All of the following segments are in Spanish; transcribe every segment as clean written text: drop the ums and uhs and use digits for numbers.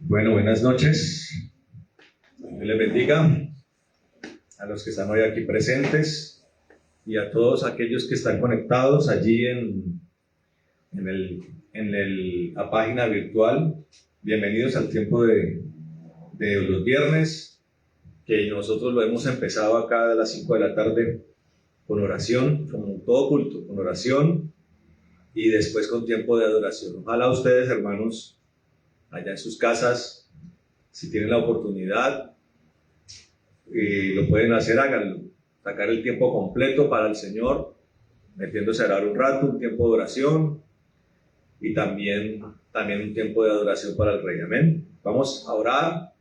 Bueno, buenas noches. Dios les bendiga a los que están hoy aquí presentes y a todos aquellos que están conectados allí en la página virtual. Bienvenidos al tiempo de los viernes, que nosotros lo hemos empezado acá a las 5 de la tarde con oración, como todo culto, con oración y después con tiempo de adoración. Ojalá ustedes, hermanos, allá en sus casas, si tienen la oportunidad y lo pueden hacer, háganlo. Sacar el tiempo completo para el Señor, metiéndose a orar un rato, un tiempo de oración y también un tiempo de adoración para el Rey. Amén. Vamos a orar.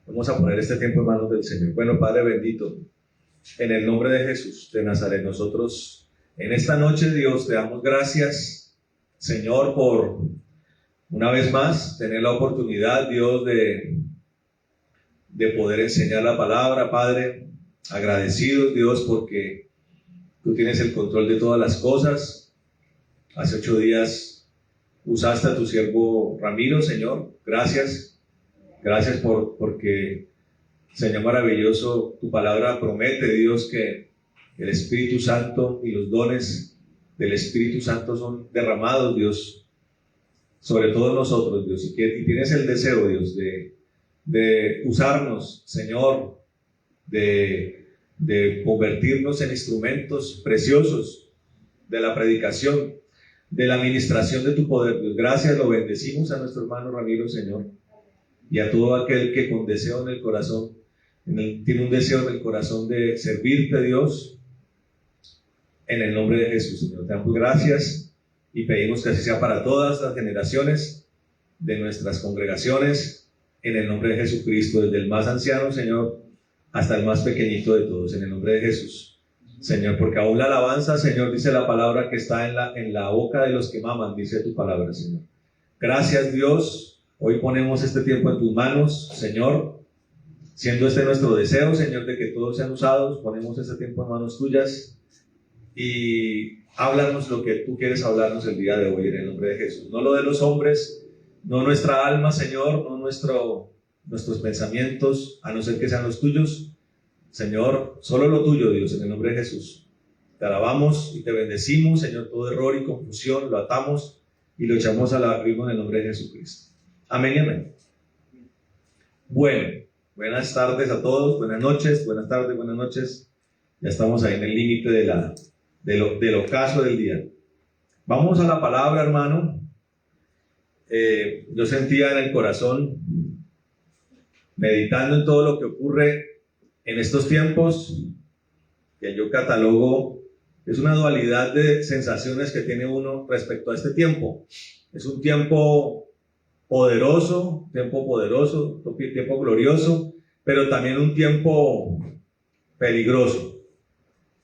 Vamos a poner este tiempo en manos del Señor. Bueno, Padre bendito, en el nombre de Jesús de Nazaret, nosotros en esta noche, Dios, te damos gracias, Señor, por una vez más tener la oportunidad, Dios, de poder enseñar la palabra, Padre. Agradecidos, Dios, porque tú tienes el control de todas las cosas. Hace 8 días usaste a tu siervo Ramiro, Señor. Gracias porque, Señor maravilloso, tu palabra promete, Dios, que el Espíritu Santo y los dones del Espíritu Santo son derramados, Dios, sobre todos nosotros, Dios, y tienes el deseo, Dios, de usarnos, Señor, de convertirnos en instrumentos preciosos de la predicación, de la administración de tu poder, Dios. Gracias, lo bendecimos a nuestro hermano Ramiro, Señor, y a todo aquel que con deseo en el corazón, tiene un deseo en el corazón de servirte, Dios, en el nombre de Jesús, Señor. Te damos gracias y pedimos que así sea para todas las generaciones de nuestras congregaciones, en el nombre de Jesucristo, desde el más anciano, Señor, hasta el más pequeñito de todos, en el nombre de Jesús, Señor, porque aún la alabanza, Señor, dice la palabra que está en la boca de los que maman, dice tu palabra, Señor. Gracias, Dios. Hoy ponemos este tiempo en tus manos, Señor, siendo este nuestro deseo, Señor, de que todos sean usados. Ponemos este tiempo en manos tuyas y háblanos lo que tú quieres hablarnos el día de hoy, en el nombre de Jesús. No lo de los hombres, no nuestra alma, Señor, no nuestros pensamientos, a no ser que sean los tuyos, Señor, solo lo tuyo, Dios, en el nombre de Jesús. Te alabamos y te bendecimos, Señor. Todo error y confusión lo atamos y lo echamos al abismo en el nombre de Jesucristo. Amén y amén. Bueno, buenas tardes a todos, buenas noches, buenas tardes, buenas noches. Ya estamos ahí en el límite del ocaso del día. Vamos a la palabra, hermano. Yo sentía en el corazón, meditando en todo lo que ocurre en estos tiempos, que yo catalogo, es una dualidad de sensaciones que tiene uno respecto a este tiempo. Es un tiempo poderoso, tiempo glorioso, pero también un tiempo peligroso.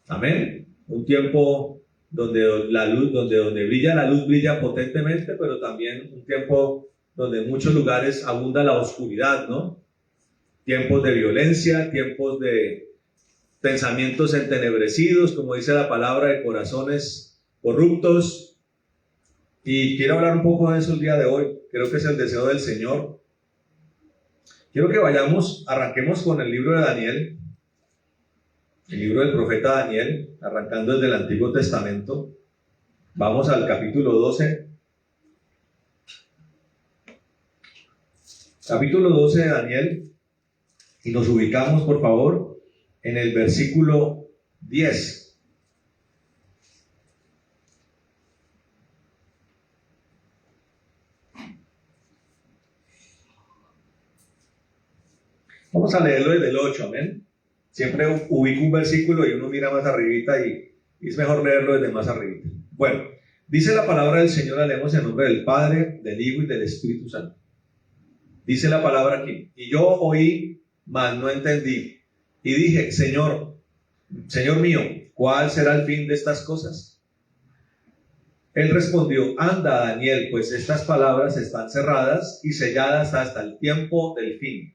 Amén. Un tiempo donde la luz, donde brilla la luz, brilla potentemente, pero también un tiempo donde en muchos lugares abunda la oscuridad, ¿no? Tiempos de violencia, tiempos de pensamientos entenebrecidos, como dice la palabra, de corazones corruptos. Y quiero hablar un poco de eso el día de hoy. Creo que es el deseo del Señor. Quiero que arranquemos con el libro de Daniel, el libro del profeta Daniel, arrancando desde el Antiguo Testamento. Vamos al capítulo 12. Capítulo 12 de Daniel. Y nos ubicamos, por favor, en el versículo 10. Vamos a leerlo desde el 8, amén. Siempre ubico un versículo y uno mira más arribita y es mejor leerlo desde más arribita. Bueno, dice la palabra del Señor, leemos en nombre del Padre, del Hijo y del Espíritu Santo. Dice la palabra aquí: y yo oí, mas no entendí, y dije, Señor mío, ¿cuál será el fin de estas cosas? Él respondió: anda, Daniel, pues estas palabras están cerradas y selladas hasta el tiempo del fin.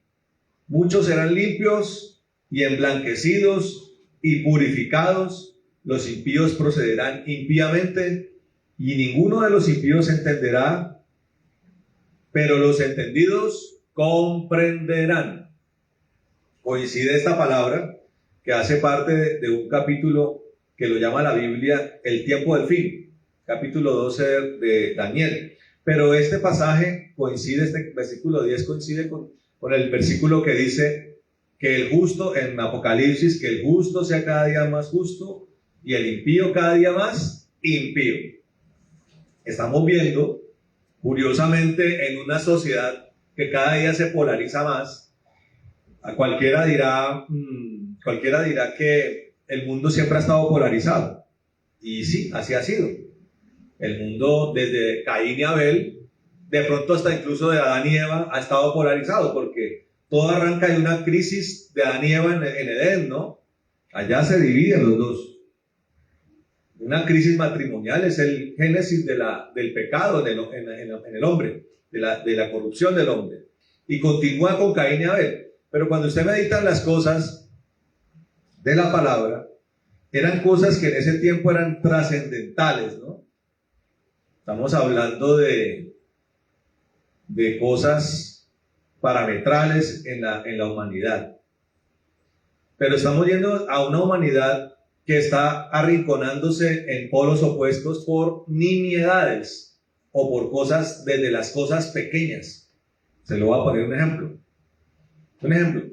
Muchos serán limpios y emblanquecidos y purificados, los impíos procederán impíamente, y ninguno de los impíos entenderá pero los entendidos comprenderán. Coincide esta palabra que hace parte de un capítulo que lo llama la Biblia el tiempo del fin, capítulo 12 de Daniel. Pero este pasaje coincide, este versículo 10 coincide con el versículo que dice que el justo, en Apocalipsis, que el justo sea cada día más justo y el impío cada día más impío. Estamos viendo, curiosamente, en una sociedad que cada día se polariza más. A cualquiera dirá que el mundo siempre ha estado polarizado. Y sí, así ha sido. El mundo, desde Caín y Abel, de pronto hasta incluso de Adán y Eva, ha estado polarizado, porque todo arranca de una crisis de Adán y Eva en Edén, ¿no? Allá se dividen los dos. Una crisis matrimonial es el génesis del pecado en el hombre, de la corrupción del hombre. Y continúa con Caín y Abel. Pero cuando usted medita en las cosas de la palabra, eran cosas que en ese tiempo eran trascendentales, ¿no? Estamos hablando de cosas parametrales en la humanidad. Pero estamos yendo a una humanidad que está arrinconándose en polos opuestos por nimiedades o por cosas, desde las cosas pequeñas. Se lo voy a poner un ejemplo.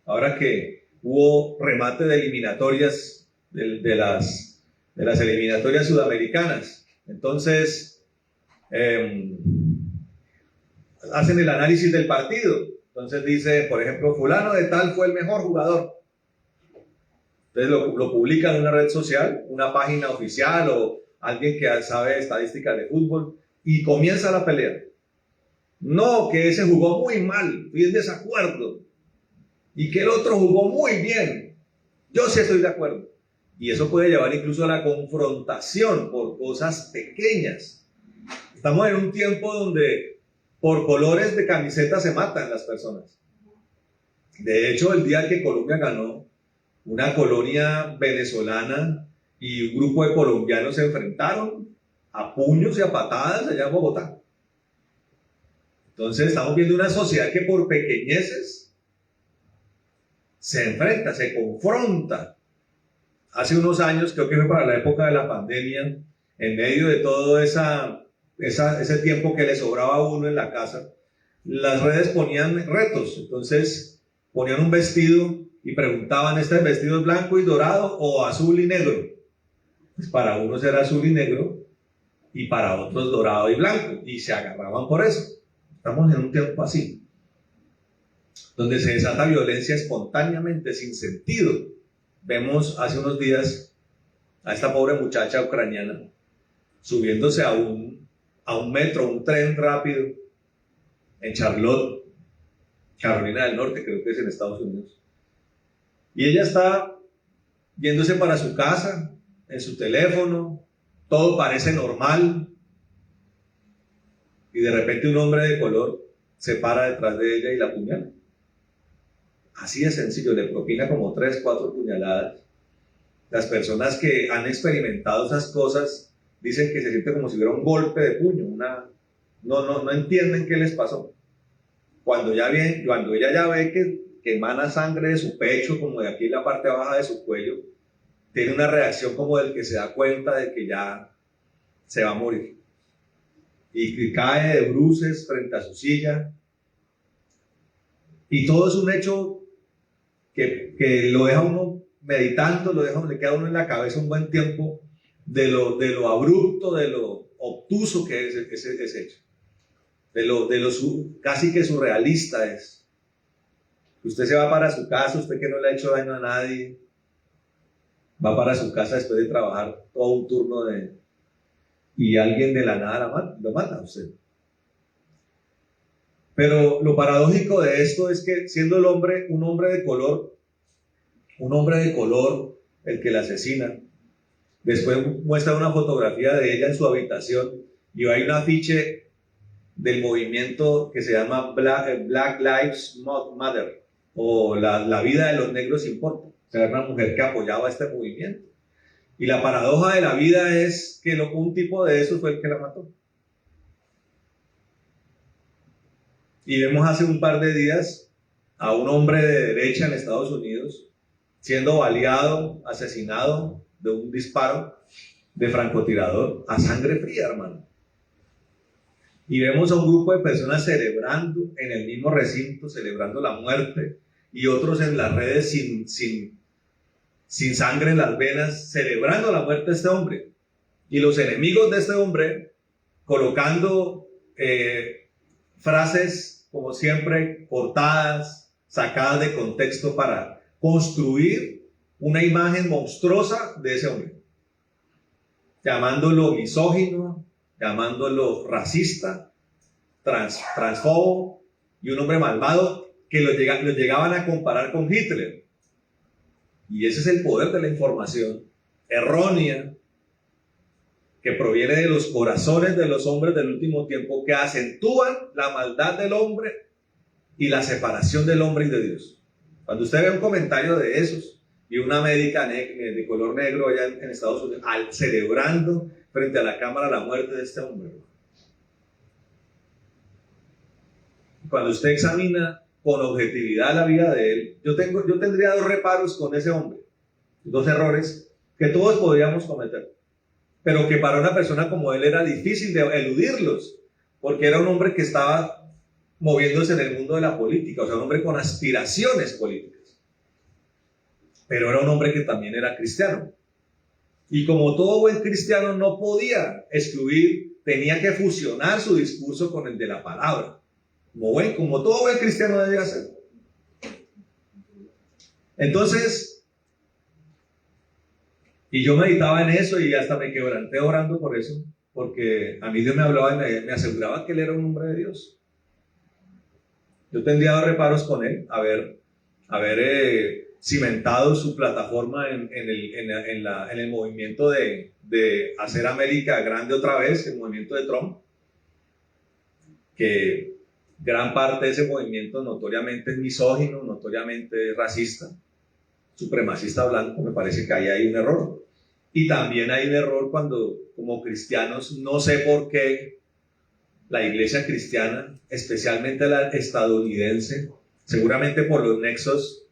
Ahora que hubo remate de eliminatorias, de las eliminatorias sudamericanas, entonces hacen el análisis del partido. Entonces dice, por ejemplo, fulano de tal fue el mejor jugador. Entonces lo publican en una red social, una página oficial o alguien que sabe estadísticas de fútbol, y comienza la pelea. No, que ese jugó muy mal, estoy en desacuerdo. Y que el otro jugó muy bien. Yo sí estoy de acuerdo. Y eso puede llevar incluso a la confrontación por cosas pequeñas. Estamos en un tiempo donde por colores de camiseta se matan las personas. De hecho, el día que Colombia ganó, una colonia venezolana y un grupo de colombianos se enfrentaron a puños y a patadas allá en Bogotá. Entonces estamos viendo una sociedad que por pequeñeces se enfrenta, se confronta. Hace unos años, creo que fue para la época de la pandemia, en medio de todo ese tiempo que le sobraba a uno en la casa, las redes ponían retos. Entonces ponían un vestido y preguntaban, ¿este vestido es blanco y dorado o azul y negro? Pues para unos era azul y negro y para otros dorado y blanco, y se agarraban por eso. Estamos en un tiempo así, donde se desata violencia espontáneamente, sin sentido. Vemos hace unos días a esta pobre muchacha ucraniana subiéndose a un metro, un tren rápido en Charlotte, Carolina del Norte, creo que es en Estados Unidos. Y ella está yéndose para su casa, en su teléfono, todo parece normal. Y de repente un hombre de color se para detrás de ella y la apuñala. Así de sencillo, le propina como 3, 4 puñaladas. Las personas que han experimentado esas cosas dicen que se siente como si hubiera un golpe de puño, no entienden qué les pasó. Cuando ella ya ve que emana sangre de su pecho, como de aquí en la parte baja de su cuello, tiene una reacción como del que se da cuenta de que ya se va a morir. Y cae de bruces frente a su silla. Y todo es un hecho que lo deja uno meditando, le queda a uno en la cabeza un buen tiempo de lo abrupto, de lo obtuso que es ese hecho. De lo casi que surrealista es. Usted se va para su casa, usted que no le ha hecho daño a nadie, va para su casa después de trabajar todo un turno y alguien de la nada lo mata a usted. Pero lo paradójico de esto es que siendo el hombre un hombre de color el que la asesina, después muestra una fotografía de ella en su habitación y hay un afiche del movimiento que se llama Black Lives Matter, o la vida de los negros importa. O sea, era una mujer que apoyaba este movimiento. Y la paradoja de la vida es que un tipo de esos fue el que la mató. Y vemos hace un par de días a un hombre de derecha en Estados Unidos siendo baleado, asesinado de un disparo de francotirador a sangre fría, hermano. Y vemos a un grupo de personas celebrando en el mismo recinto, celebrando la muerte, y otros en las redes sin sangre en las venas, celebrando la muerte de este hombre. Y los enemigos de este hombre colocando frases, como siempre, cortadas, sacadas de contexto para construir una imagen monstruosa de ese hombre, llamándolo misógino, llamándolo racista, transfobo y un hombre malvado, que lo llegaban a comparar con Hitler. Y ese es el poder de la información errónea que proviene de los corazones de los hombres del último tiempo, que acentúan la maldad del hombre y la separación del hombre y de Dios. Cuando usted ve un comentario de esos y una médica de color negro allá en Estados Unidos celebrando frente a la cámara la muerte de este hombre, cuando usted examina con objetividad la vida de él, yo tendría dos reparos con ese hombre, dos errores que todos podríamos cometer, pero que para una persona como él era difícil de eludirlos, porque era un hombre que estaba moviéndose en el mundo de la política, o sea, un hombre con aspiraciones políticas, pero era un hombre que también era cristiano. Y como todo buen cristiano no podía excluir, tenía que fusionar su discurso con el de la palabra, como todo buen cristiano debía hacer. Entonces, y yo meditaba en eso y hasta me quebranté orando por eso, porque a mí Dios me hablaba y me aseguraba que él era un hombre de Dios. Yo tendría dos reparos con él, haber cimentado su plataforma en el movimiento de hacer América grande otra vez, el movimiento de Trump, que gran parte de ese movimiento notoriamente es misógino, notoriamente es racista, supremacista blanco. Me parece que ahí hay un error. Y también hay un error cuando, como cristianos, no sé por qué la iglesia cristiana, especialmente la estadounidense, seguramente por los nexos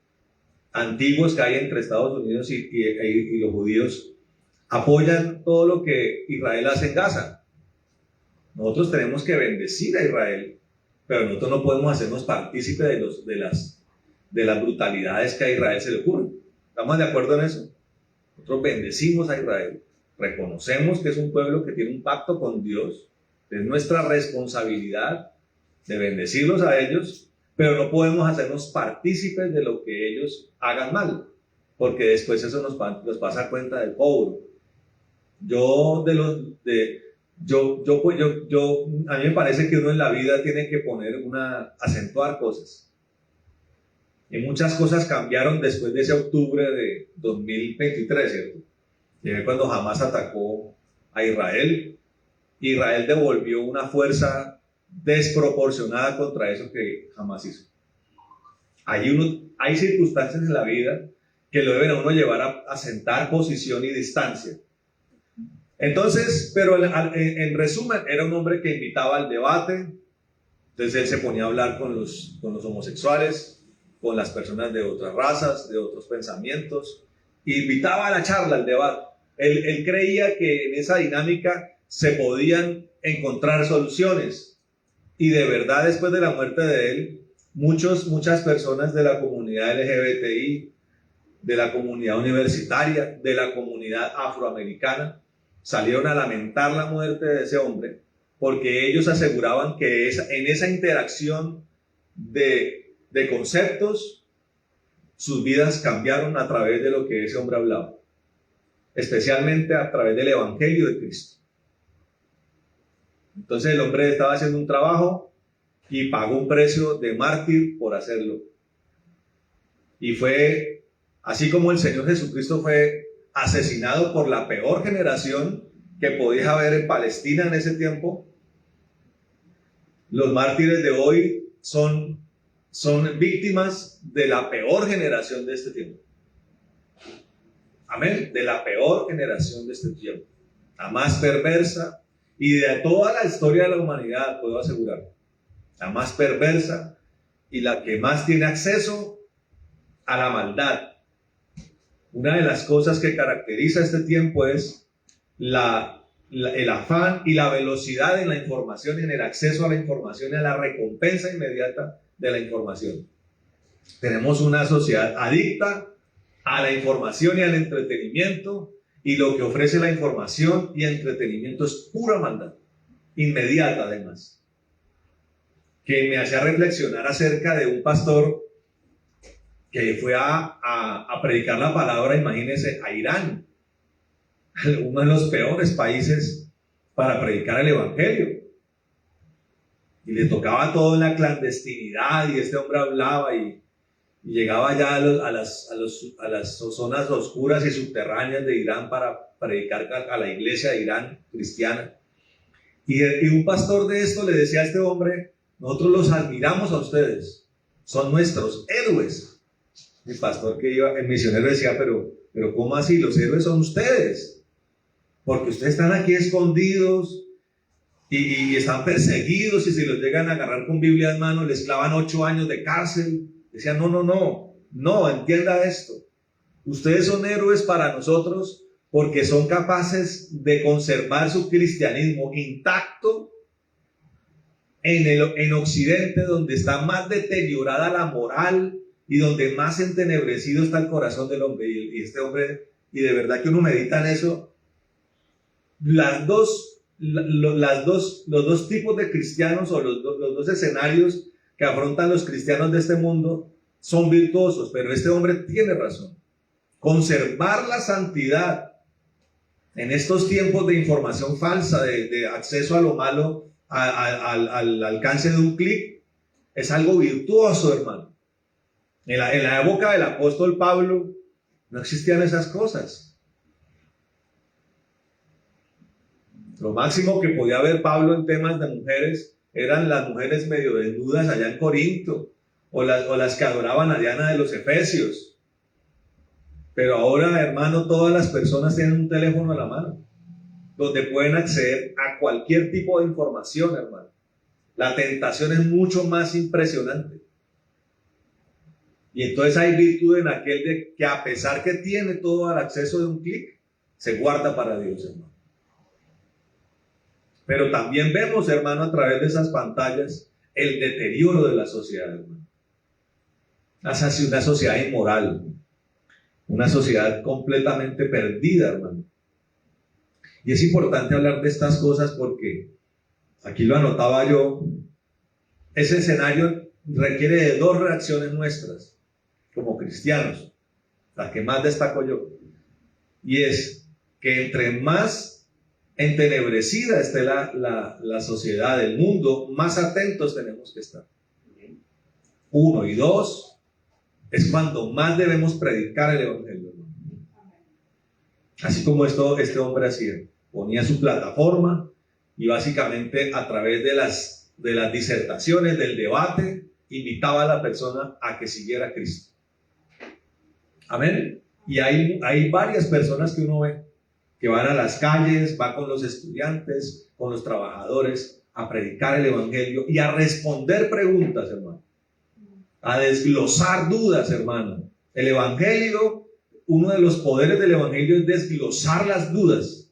antiguos que hay entre Estados Unidos y los judíos, apoyan todo lo que Israel hace en Gaza. Nosotros tenemos que bendecir a Israel, pero nosotros no podemos hacernos partícipes de las brutalidades que a Israel se le ocurren. ¿Estamos de acuerdo en eso? Nosotros bendecimos a Israel, reconocemos que es un pueblo que tiene un pacto con Dios, es nuestra responsabilidad de bendecirlos a ellos, pero no podemos hacernos partícipes de lo que ellos hagan mal, porque después eso nos pasa a cuenta del cobro. A mí me parece que uno en la vida tiene que acentuar cosas. Y muchas cosas cambiaron después de ese octubre de 2023, ¿cierto? Y fue cuando Hamás atacó a Israel. Israel devolvió una fuerza desproporcionada contra eso que Hamás hizo. Hay circunstancias en la vida que lo deben a uno llevar a sentar posición y distancia. Entonces, pero en resumen, era un hombre que invitaba al debate. Entonces él se ponía a hablar con los homosexuales, con las personas de otras razas, de otros pensamientos, e invitaba a la charla, al debate. Él creía que en esa dinámica se podían encontrar soluciones, y de verdad después de la muerte de él, muchas personas de la comunidad LGBTI, de la comunidad universitaria, de la comunidad afroamericana, salieron a lamentar la muerte de ese hombre, porque ellos aseguraban que en esa interacción de conceptos, sus vidas cambiaron a través de lo que ese hombre hablaba, especialmente a través del Evangelio de Cristo. Entonces el hombre estaba haciendo un trabajo y pagó un precio de mártir por hacerlo. Y fue así como el Señor Jesucristo fue asesinado por la peor generación que podía haber en Palestina en ese tiempo. Los mártires de hoy son víctimas de la peor generación de este tiempo. Amén. De la peor generación de este tiempo. La más perversa y de toda la historia de la humanidad, puedo asegurar. la más perversa y la que más tiene acceso a la maldad. Una de las cosas que caracteriza este tiempo es el afán y la velocidad en la información y en el acceso a la información y a la recompensa inmediata de la información. Tenemos una sociedad adicta a la información y al entretenimiento, y lo que ofrece la información y entretenimiento es pura maldad, inmediata además. Que me hacía reflexionar acerca de un pastor que fue a predicar la palabra, imagínense, a Irán, uno de los peores países para predicar el evangelio. Y le tocaba todo en la clandestinidad, y este hombre hablaba y llegaba ya a las zonas oscuras y subterráneas de Irán para predicar a la iglesia de Irán cristiana. Y un pastor de esto le decía a este hombre: nosotros los admiramos a ustedes, son nuestros héroes. El pastor que iba, el misionero, decía: pero ¿cómo así? Los héroes son ustedes, porque ustedes están aquí escondidos y están perseguidos, y si los llegan a agarrar con Biblia en mano les clavan 8 años de cárcel. Decía: no, entienda esto. Ustedes son héroes para nosotros porque son capaces de conservar su cristianismo intacto en Occidente, donde está más deteriorada la moral y donde más entenebrecido está el corazón del hombre. Y este hombre, y de verdad que uno medita en eso, los dos tipos de cristianos, o los dos escenarios que afrontan los cristianos de este mundo, son virtuosos, pero este hombre tiene razón. Conservar la santidad en estos tiempos de información falsa, de acceso a lo malo al alcance de un clic, es algo virtuoso, hermano. En la época del apóstol Pablo no existían esas cosas. Lo máximo que podía ver Pablo en temas de mujeres eran las mujeres medio desnudas allá en Corinto, o las que adoraban a Diana de los Efesios. Pero ahora, hermano, todas las personas tienen un teléfono a la mano, donde pueden acceder a cualquier tipo de información, hermano. La tentación es mucho más impresionante. Y entonces hay virtud en aquel de que, a pesar que tiene todo al acceso de un clic, se guarda para Dios, hermano. Pero también vemos, hermano, a través de esas pantallas, el deterioro de la sociedad, hermano. Una sociedad inmoral, una sociedad completamente perdida, hermano. Y es importante hablar de estas cosas porque, aquí lo anotaba yo, ese escenario requiere de 2 reacciones nuestras, como cristianos, la que más destaco yo, y es que entre más entenebrecida esté la sociedad, el mundo, más atentos tenemos que estar. 1 y 2, es cuando más debemos predicar el evangelio. Así como este hombre hacía, ponía su plataforma y básicamente a través de las disertaciones, del debate, invitaba a la persona a que siguiera a Cristo. Amén. Y hay varias personas que uno ve que van a las calles, van con los estudiantes, con los trabajadores, a predicar el evangelio y a responder preguntas, hermano. A desglosar dudas, hermano. El evangelio, uno de los poderes del evangelio es desglosar las dudas.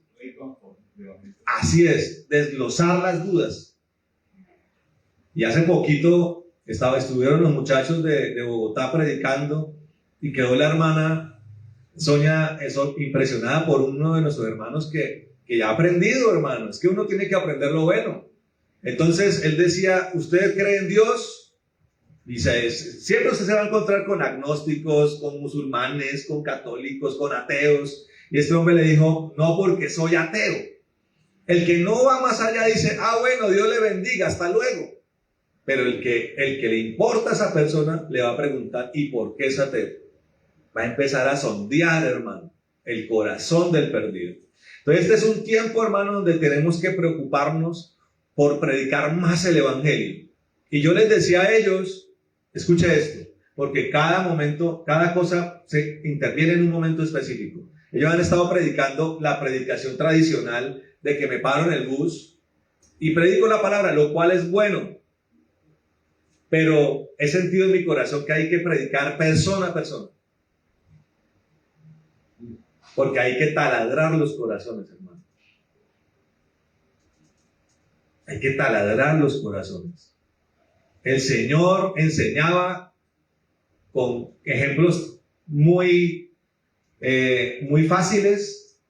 Así es, desglosar las dudas. Y hace poquito estuvieron los muchachos de Bogotá predicando y quedó la hermana Sonia impresionada por uno de nuestros hermanos que ya ha aprendido, hermano. Es que uno tiene que aprender lo bueno. Entonces él decía: ¿usted cree en Dios? Dice, siempre usted se va a encontrar con agnósticos, con musulmanes, con católicos, con ateos. Y este hombre le dijo: no, porque soy ateo. El que no va más allá dice: bueno, Dios le bendiga, hasta luego. Pero el que le importa a esa persona le va a preguntar: ¿y por qué es ateo? Va a empezar a sondear, hermano, el corazón del perdido. Entonces este es un tiempo, hermano, donde tenemos que preocuparnos por predicar más el evangelio. Y yo les decía a ellos, escuche esto, porque cada momento, cada cosa se interviene en un momento específico. Ellos han estado predicando la predicación tradicional de que me paro en el bus y predico la palabra, lo cual es bueno. pero he sentido en mi corazón que hay que predicar persona a persona, porque hay que taladrar los corazones, hermano. Hay que taladrar los corazones. El Señor enseñaba con ejemplos muy fáciles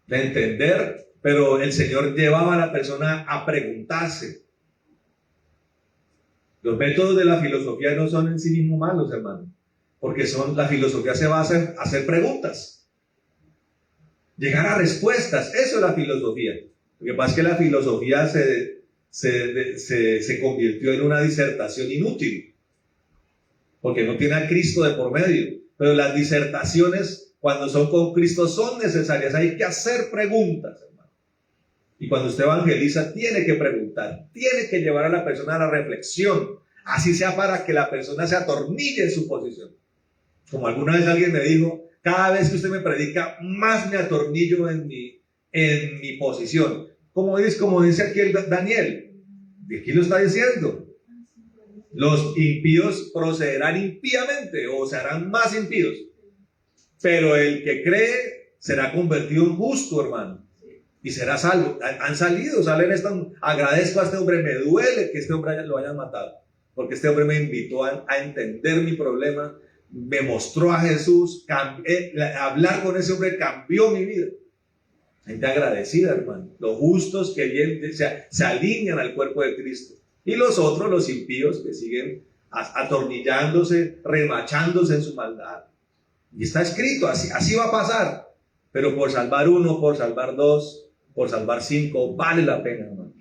de entender, pero el Señor llevaba a la persona a preguntarse. Los métodos de la filosofía no son en sí mismos malos, hermano, porque la filosofía se basa en hacer preguntas, llegar a respuestas. Eso es la filosofía. Lo que pasa es que la filosofía se convirtió en una disertación inútil, porque no tiene a Cristo de por medio. Pero las disertaciones, cuando son con Cristo, son necesarias. Hay que hacer preguntas, hermano. Y cuando usted evangeliza, tiene que preguntar, tiene que llevar a la persona a la reflexión, así sea para que la persona se atornille en su posición. Como alguna vez alguien me dijo, cada vez que usted me predica, más me atornillo en mi posición. Como dice aquí Daniel, de aquí lo está diciendo. Los impíos procederán impíamente o se harán más impíos, pero el que cree será convertido en justo, hermano, y será salvo. Salen agradezco a este hombre, me duele que este hombre lo hayan matado, porque este hombre me invitó a entender mi problema, me mostró a Jesús, hablar con ese hombre cambió mi vida. Gente agradecida, hermano. Los justos que bien se alinean al cuerpo de Cristo. Y los otros, los impíos, que siguen atornillándose, remachándose en su maldad. Y está escrito, así va a pasar. Pero por salvar uno, por salvar dos, por salvar 5, vale la pena, hermano.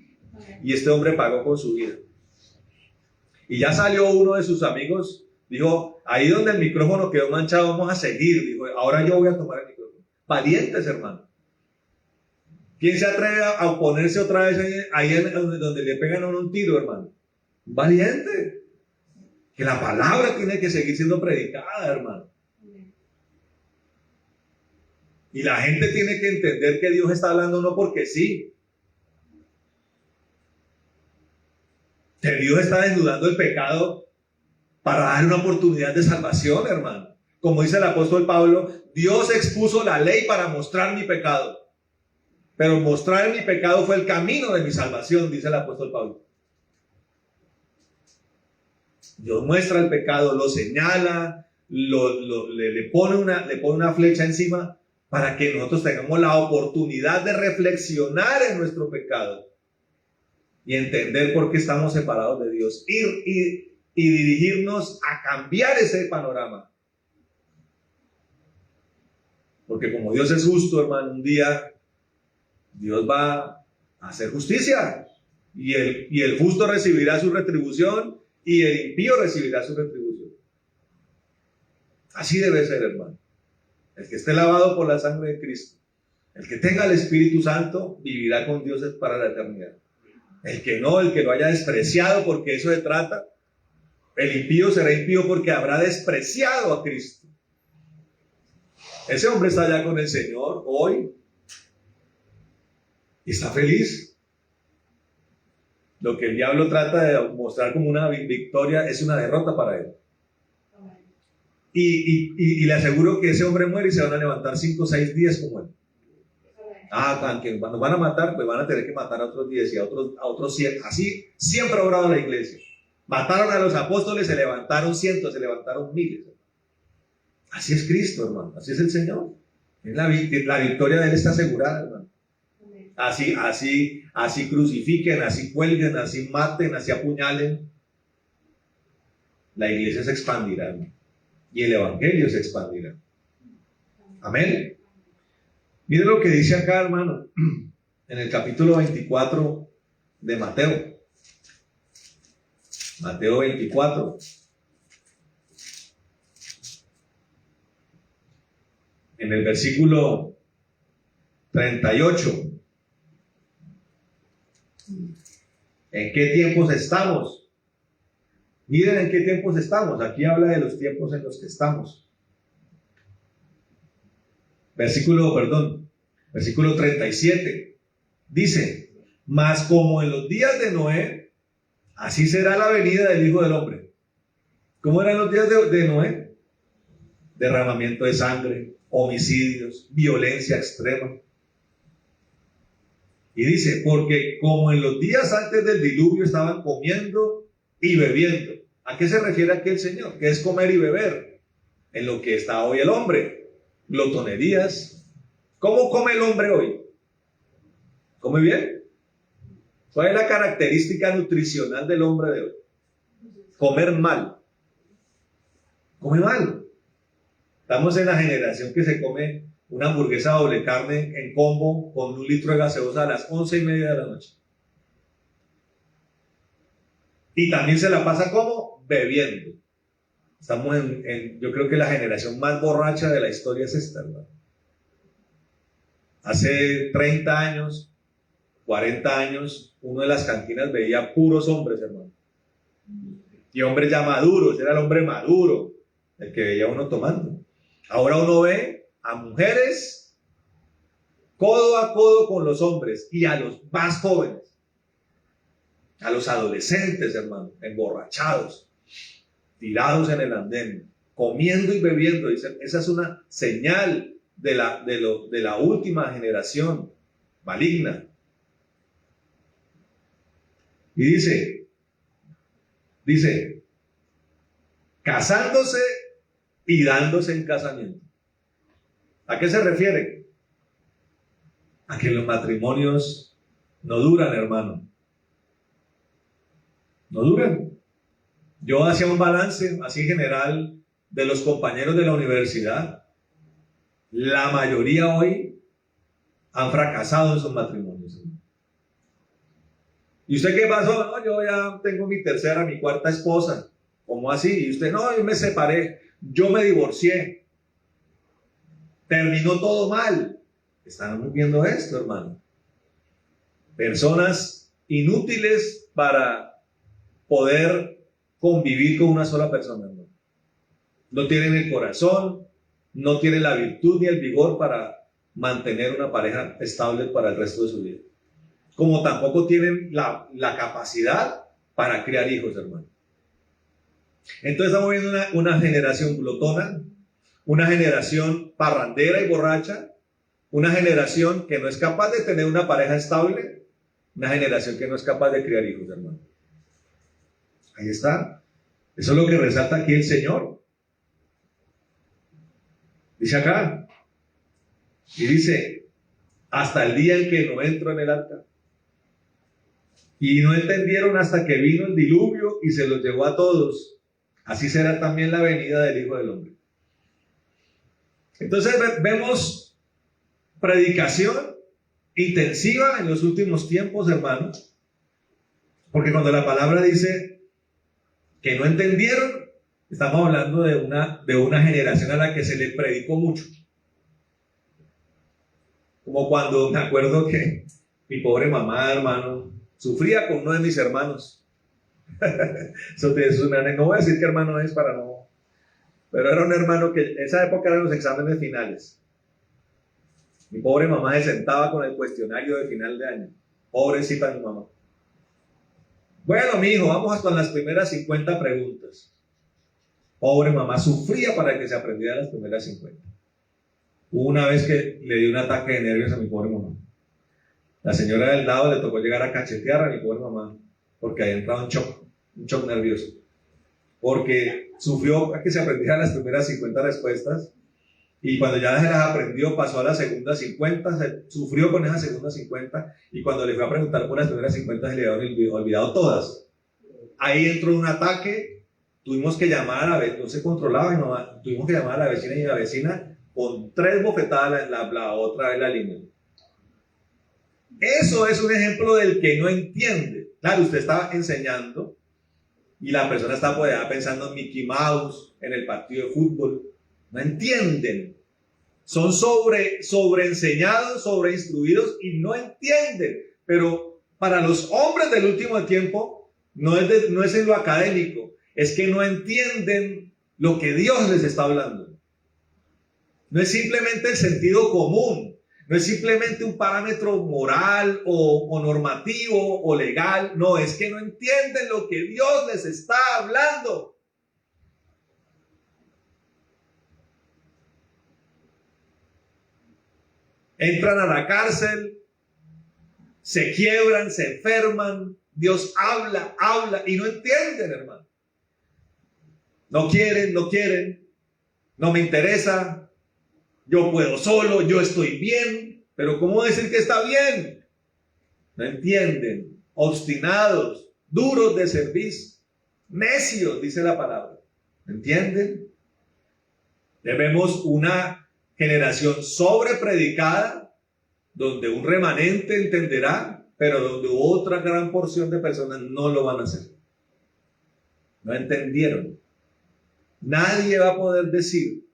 Y este hombre pagó con su vida. Y ya salió uno de sus amigos, dijo, ahí donde el micrófono quedó manchado, vamos a seguir. Dijo, ahora yo voy a tomar el micrófono. Valientes, hermano. ¿Quién se atreve a oponerse otra vez ahí donde le pegan a uno un tiro, hermano? Valiente. Que la palabra tiene que seguir siendo predicada, hermano. Y la gente tiene que entender que Dios está hablando no porque sí. Que Dios está desnudando el pecado para dar una oportunidad de salvación, hermano. Como dice el apóstol Pablo, Dios expuso la ley para mostrar mi pecado. Pero mostrar mi pecado fue el camino de mi salvación, dice el apóstol Pablo. Dios muestra el pecado, lo señala, le pone una flecha encima para que nosotros tengamos la oportunidad de reflexionar en nuestro pecado y entender por qué estamos separados de Dios. Y dirigirnos a cambiar ese panorama. Porque como Dios es justo, hermano, un día Dios va a hacer justicia y el justo recibirá su retribución y el impío recibirá su retribución. Así debe ser, hermano. El que esté lavado por la sangre de Cristo, el que tenga el Espíritu Santo, vivirá con Dios para la eternidad. El que no, el que lo haya despreciado, porque eso se trata, el impío será impío porque habrá despreciado a Cristo. Ese hombre está allá con el Señor hoy. Y está feliz. Lo que el diablo trata de mostrar como una victoria es una derrota para él. Y le aseguro que ese hombre muere y se van a levantar 5 o 6 días como él. Cuando van a matar, pues van a tener que matar a otros 10 y a otros 100. Así siempre ha obrado la iglesia. Mataron a los apóstoles, se levantaron cientos, se levantaron miles. Así es Cristo, hermano. Así es el Señor. La victoria de él está asegurada, hermano. Así crucifiquen, así cuelguen, así maten, así apuñalen. La iglesia se expandirá, ¿no? Y el evangelio se expandirá. Amén. Mire lo que dice acá, hermano, en el capítulo 24 de Mateo. Mateo 24. En el versículo 38. ¿En qué tiempos estamos? Miren en qué tiempos estamos. Aquí habla de los tiempos en los que estamos. Versículo 37. Dice, mas como en los días de Noé, así será la venida del Hijo del Hombre. ¿Cómo eran los días de Noé? Derramamiento de sangre, homicidios, violencia extrema. Y dice, porque como en los días antes del diluvio estaban comiendo y bebiendo. ¿A qué se refiere aquí el Señor? ¿Qué es comer y beber? En lo que está hoy el hombre. Glotonerías. ¿Cómo come el hombre hoy? ¿Come bien? ¿Cuál es la característica nutricional del hombre de hoy? Comer mal. Come mal. Estamos en la generación que se come una hamburguesa doble carne en combo con 1 litro de gaseosa a las 11:30 de la noche. Y también se la pasa como bebiendo. Estamos yo creo que la generación más borracha de la historia es esta, hermano. Hace 30 años, 40 años, uno de las cantinas veía puros hombres, hermano. Y hombres ya maduros, era el hombre maduro, el que veía uno tomando. Ahora uno ve a mujeres codo a codo con los hombres y a los más jóvenes, a los adolescentes, hermano, emborrachados, tirados en el andén, comiendo y bebiendo. Dicen, esa es una señal de la última generación maligna. Y dice, casándose y dándose en casamiento. ¿A qué se refiere? A que los matrimonios no duran, hermano. No duran. Yo hacía un balance así general de los compañeros de la universidad. La mayoría hoy han fracasado en sus matrimonios. ¿Y usted qué pasó? No, yo ya tengo mi tercera, mi cuarta esposa. ¿Cómo así? Y usted, no, yo me separé, yo me divorcié. Terminó todo mal. Estamos viendo esto, hermano. Personas inútiles para poder convivir con una sola persona, hermano. No tienen el corazón, no tienen la virtud ni el vigor para mantener una pareja estable para el resto de su vida. Como tampoco tienen la capacidad para criar hijos, hermano. Entonces estamos viendo una generación glotona, una generación parrandera y borracha, una generación que no es capaz de tener una pareja estable, una generación que no es capaz de criar hijos, hermano. Ahí está. Eso es lo que resalta aquí el Señor. Dice acá, y dice, hasta el día en que no entró en el arca. Y no entendieron hasta que vino el diluvio y se los llevó a todos. Así será también la venida del Hijo del Hombre. Entonces vemos predicación intensiva en los últimos tiempos, hermanos. Porque cuando la palabra dice que no entendieron, estamos hablando de una generación a la que se le predicó mucho. Como cuando me acuerdo que mi pobre mamá, hermano, sufría con uno de mis hermanos. No voy a decir qué hermano es para no. Pero era un hermano que en esa época eran los exámenes finales. Mi pobre mamá se sentaba con el cuestionario de final de año. Pobrecita mi mamá. Bueno, mi hijo, vamos hasta las primeras 50 preguntas. Pobre mamá, sufría para que se aprendiera las primeras 50. Hubo una vez que le dio un ataque de nervios a mi pobre mamá. La señora del lado le tocó llegar a cachetear a mi pobre mamá porque había entrado en shock nervioso. Porque sufrió a que se aprendieran las primeras 50 respuestas y cuando ya se las aprendió pasó a las segundas 50, sufrió con esas segundas 50 y cuando le fue a preguntar por las primeras 50 se le habían olvidado todas. Ahí entró un ataque, tuvimos que llamar a la no se controlaba, no, tuvimos que llamar a la vecina y la vecina con 3 bofetadas la otra vez la alineó. Eso es un ejemplo del que no entiende. Claro, usted estaba enseñando y la persona está pensando en Mickey Mouse, en el partido de fútbol. No entienden. Son sobreenseñados, sobreinstruidos y no entienden. Pero para los hombres del último tiempo no es en lo académico, es que no entienden lo que Dios les está hablando. No es simplemente el sentido común, no es simplemente un parámetro moral o normativo o legal, no, es que no entienden lo que Dios les está hablando. Entran a la cárcel, se quiebran, se enferman, Dios habla y no entienden, hermano. No quieren, no me interesa, yo puedo solo, yo estoy bien, pero ¿cómo decir que está bien? No entienden, obstinados, duros de servicio, necios, dice la palabra. ¿Entienden? Vemos una generación sobrepredicada, donde un remanente entenderá, pero donde otra gran porción de personas no lo van a hacer. No entendieron. Nadie va a poder decir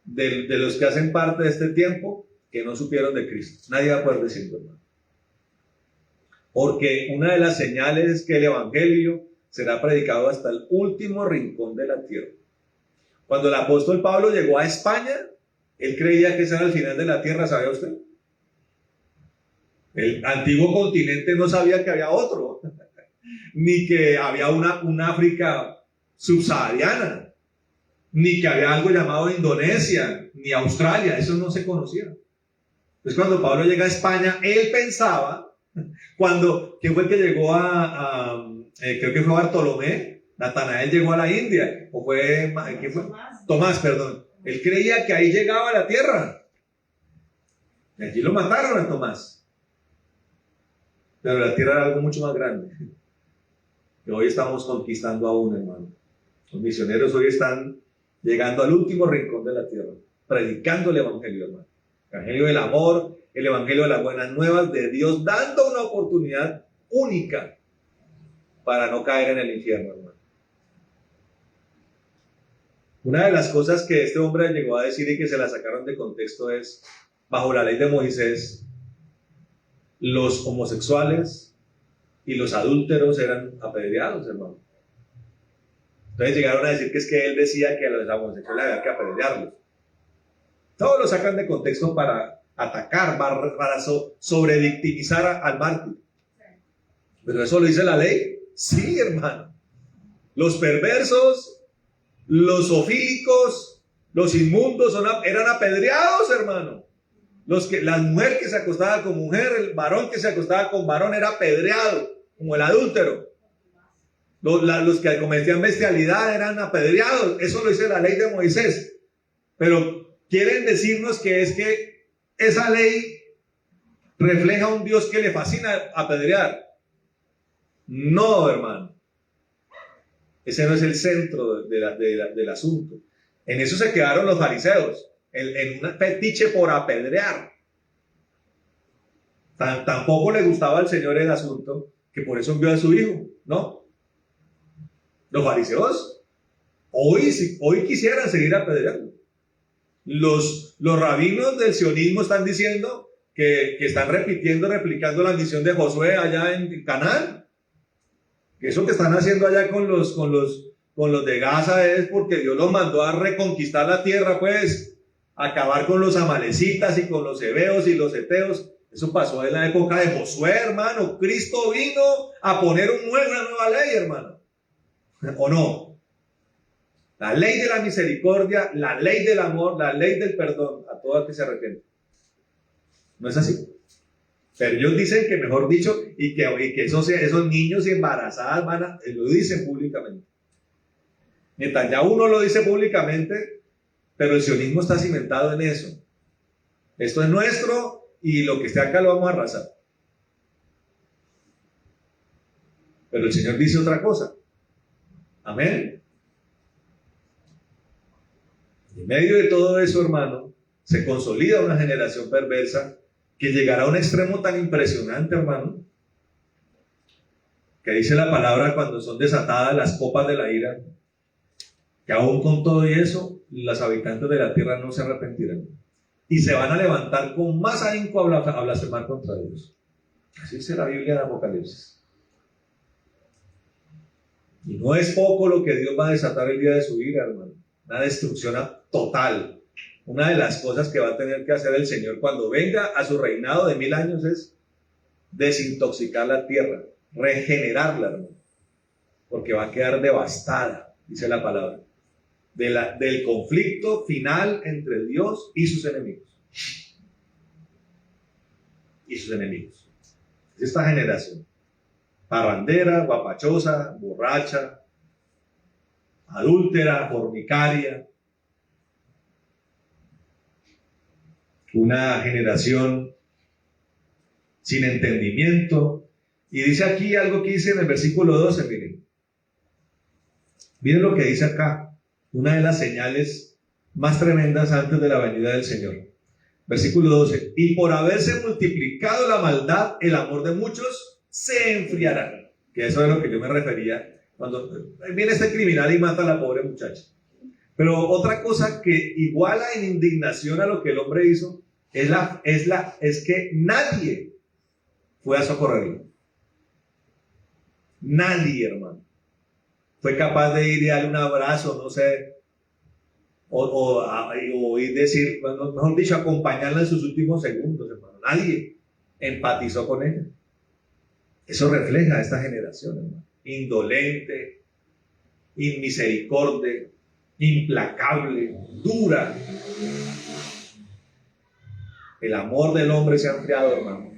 de los que hacen parte de este tiempo que no supieron de Cristo. Nadie va a poder decirlo, hermano. Porque una de las señales es que el evangelio será predicado hasta el último rincón de la tierra. Cuando el apóstol Pablo llegó a España, él creía que ese era el final de la tierra, ¿sabía usted? El antiguo continente no sabía que había otro, ni que había una África subsahariana, ni que había algo llamado Indonesia, ni Australia, eso no se conocía. Entonces cuando Pablo llega a España, él pensaba, ¿quién fue el que llegó creo que fue Bartolomé? Natanael llegó a la India, o fue, ¿quién fue? Tomás, perdón. Él creía que ahí llegaba la tierra. Y allí lo mataron a Tomás. Pero la tierra era algo mucho más grande, que hoy estamos conquistando aún, hermano. Los misioneros hoy están llegando al último rincón de la tierra, predicando el evangelio, hermano. El evangelio del amor, el evangelio de las buenas nuevas de Dios, dando una oportunidad única para no caer en el infierno, hermano. Una de las cosas que este hombre llegó a decir y que se la sacaron de contexto es, bajo la ley de Moisés, los homosexuales y los adúlteros eran apedreados, hermano. Entonces llegaron a decir que es que él decía que a los homosexuales había que apedrearlos. Todos lo sacan de contexto para atacar, para sobrevictimizar al mártir. ¿Pero eso lo dice la ley? Sí, hermano. Los perversos, los zoofílicos, los inmundos eran apedreados, hermano. La mujer que se acostaba con mujer, el varón que se acostaba con varón era apedreado, como el adúltero. Los que cometían bestialidad eran apedreados. Eso lo dice la ley de Moisés. Pero quieren decirnos que es que esa ley refleja un Dios que le fascina apedrear. No, hermano. Ese no es el centro del asunto. En eso se quedaron los fariseos. En un fetiche por apedrear. Tampoco le gustaba al Señor el asunto, que por eso envió a su hijo, ¿no? Los fariseos hoy quisieran seguir apedreando. Los rabinos del sionismo están diciendo que están replicando la misión de Josué allá en Canaán. Que eso que están haciendo allá con los de Gaza es porque Dios los mandó a reconquistar la tierra, pues. Acabar con los amalecitas y con los heveos y los heteos. Eso pasó en la época de Josué, hermano. Cristo vino a poner una nueva ley, hermano. ¿O no? La ley de la misericordia, la ley del amor, la ley del perdón a todo el que se arrepiente. ¿No es así? Pero ellos dicen que, mejor dicho, y que esos niños y embarazadas lo dicen públicamente. Mientras ya uno lo dice públicamente, pero el sionismo está cimentado en eso. Esto es nuestro y lo que esté acá lo vamos a arrasar. Pero el Señor dice otra cosa. Amén. Y en medio de todo eso, hermano, se consolida una generación perversa que llegará a un extremo tan impresionante, hermano, que dice la palabra cuando son desatadas las copas de la ira, que aún con todo y eso, los habitantes de la tierra no se arrepentirán y se van a levantar con más ahínco a blasfemar contra Dios. Así dice la Biblia en Apocalipsis. Y no es poco lo que Dios va a desatar el día de su ira, hermano. Una destrucción total. una de las cosas que va a tener que hacer el Señor cuando venga a su reinado de 1000 años es desintoxicar la tierra, regenerarla, hermano, porque va a quedar devastada, dice la palabra, del conflicto final entre Dios y sus enemigos. Es esta generación, parrandera, guapachosa, borracha, adúltera, fornicaria. Una generación sin entendimiento. Y dice aquí algo que dice en el versículo 12, miren. Miren lo que dice acá, una de las señales más tremendas antes de la venida del Señor. Versículo 12, y por haberse multiplicado la maldad, el amor de muchos se enfriará. Que eso es a lo que yo me refería cuando viene este criminal y mata a la pobre muchacha. Pero otra cosa que iguala en indignación a lo que el hombre hizo es que nadie fue a socorrerlo. Nadie, hermano, fue capaz de ir y darle un abrazo, no sé, o ir decir, bueno, mejor dicho, acompañarla en sus últimos segundos, hermano. Nadie empatizó con ella. Eso refleja a esta generación, hermano. Indolente, inmisericordia, implacable, dura. El amor del hombre se ha enfriado, hermano.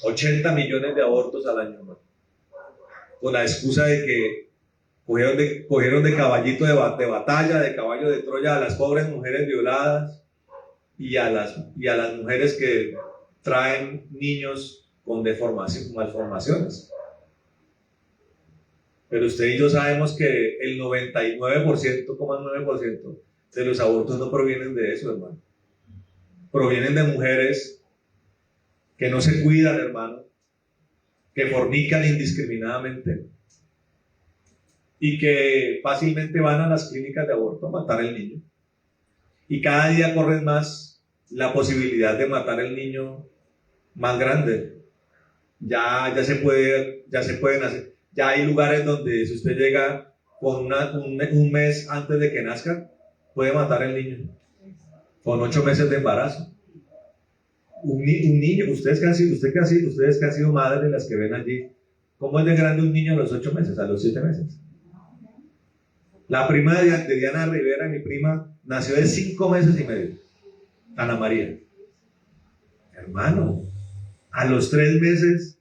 80 millones de abortos al año, hermano. Con la excusa de que cogieron de caballito de batalla, de caballo de Troya a las pobres mujeres violadas y a las mujeres que traen niños con malformaciones. Pero usted y yo sabemos que el 99,9% de los abortos no provienen de eso, hermano. Provienen de mujeres que no se cuidan, hermano, que fornican indiscriminadamente y que fácilmente van a las clínicas de aborto a matar al niño. Y cada día corren más la posibilidad de matar al niño más grande. Ya se pueden hacer. Ya hay lugares donde si usted llega con un mes antes de que nazca, puede matar al niño. Con 8 meses de embarazo. Un niño, ustedes que han sido madres de las que ven allí, ¿cómo es de grande un niño a los 8 meses, a los 7 meses? La prima de Diana Rivera, mi prima, nació de 5 meses y medio, Ana María. Hermano, a los 3 meses,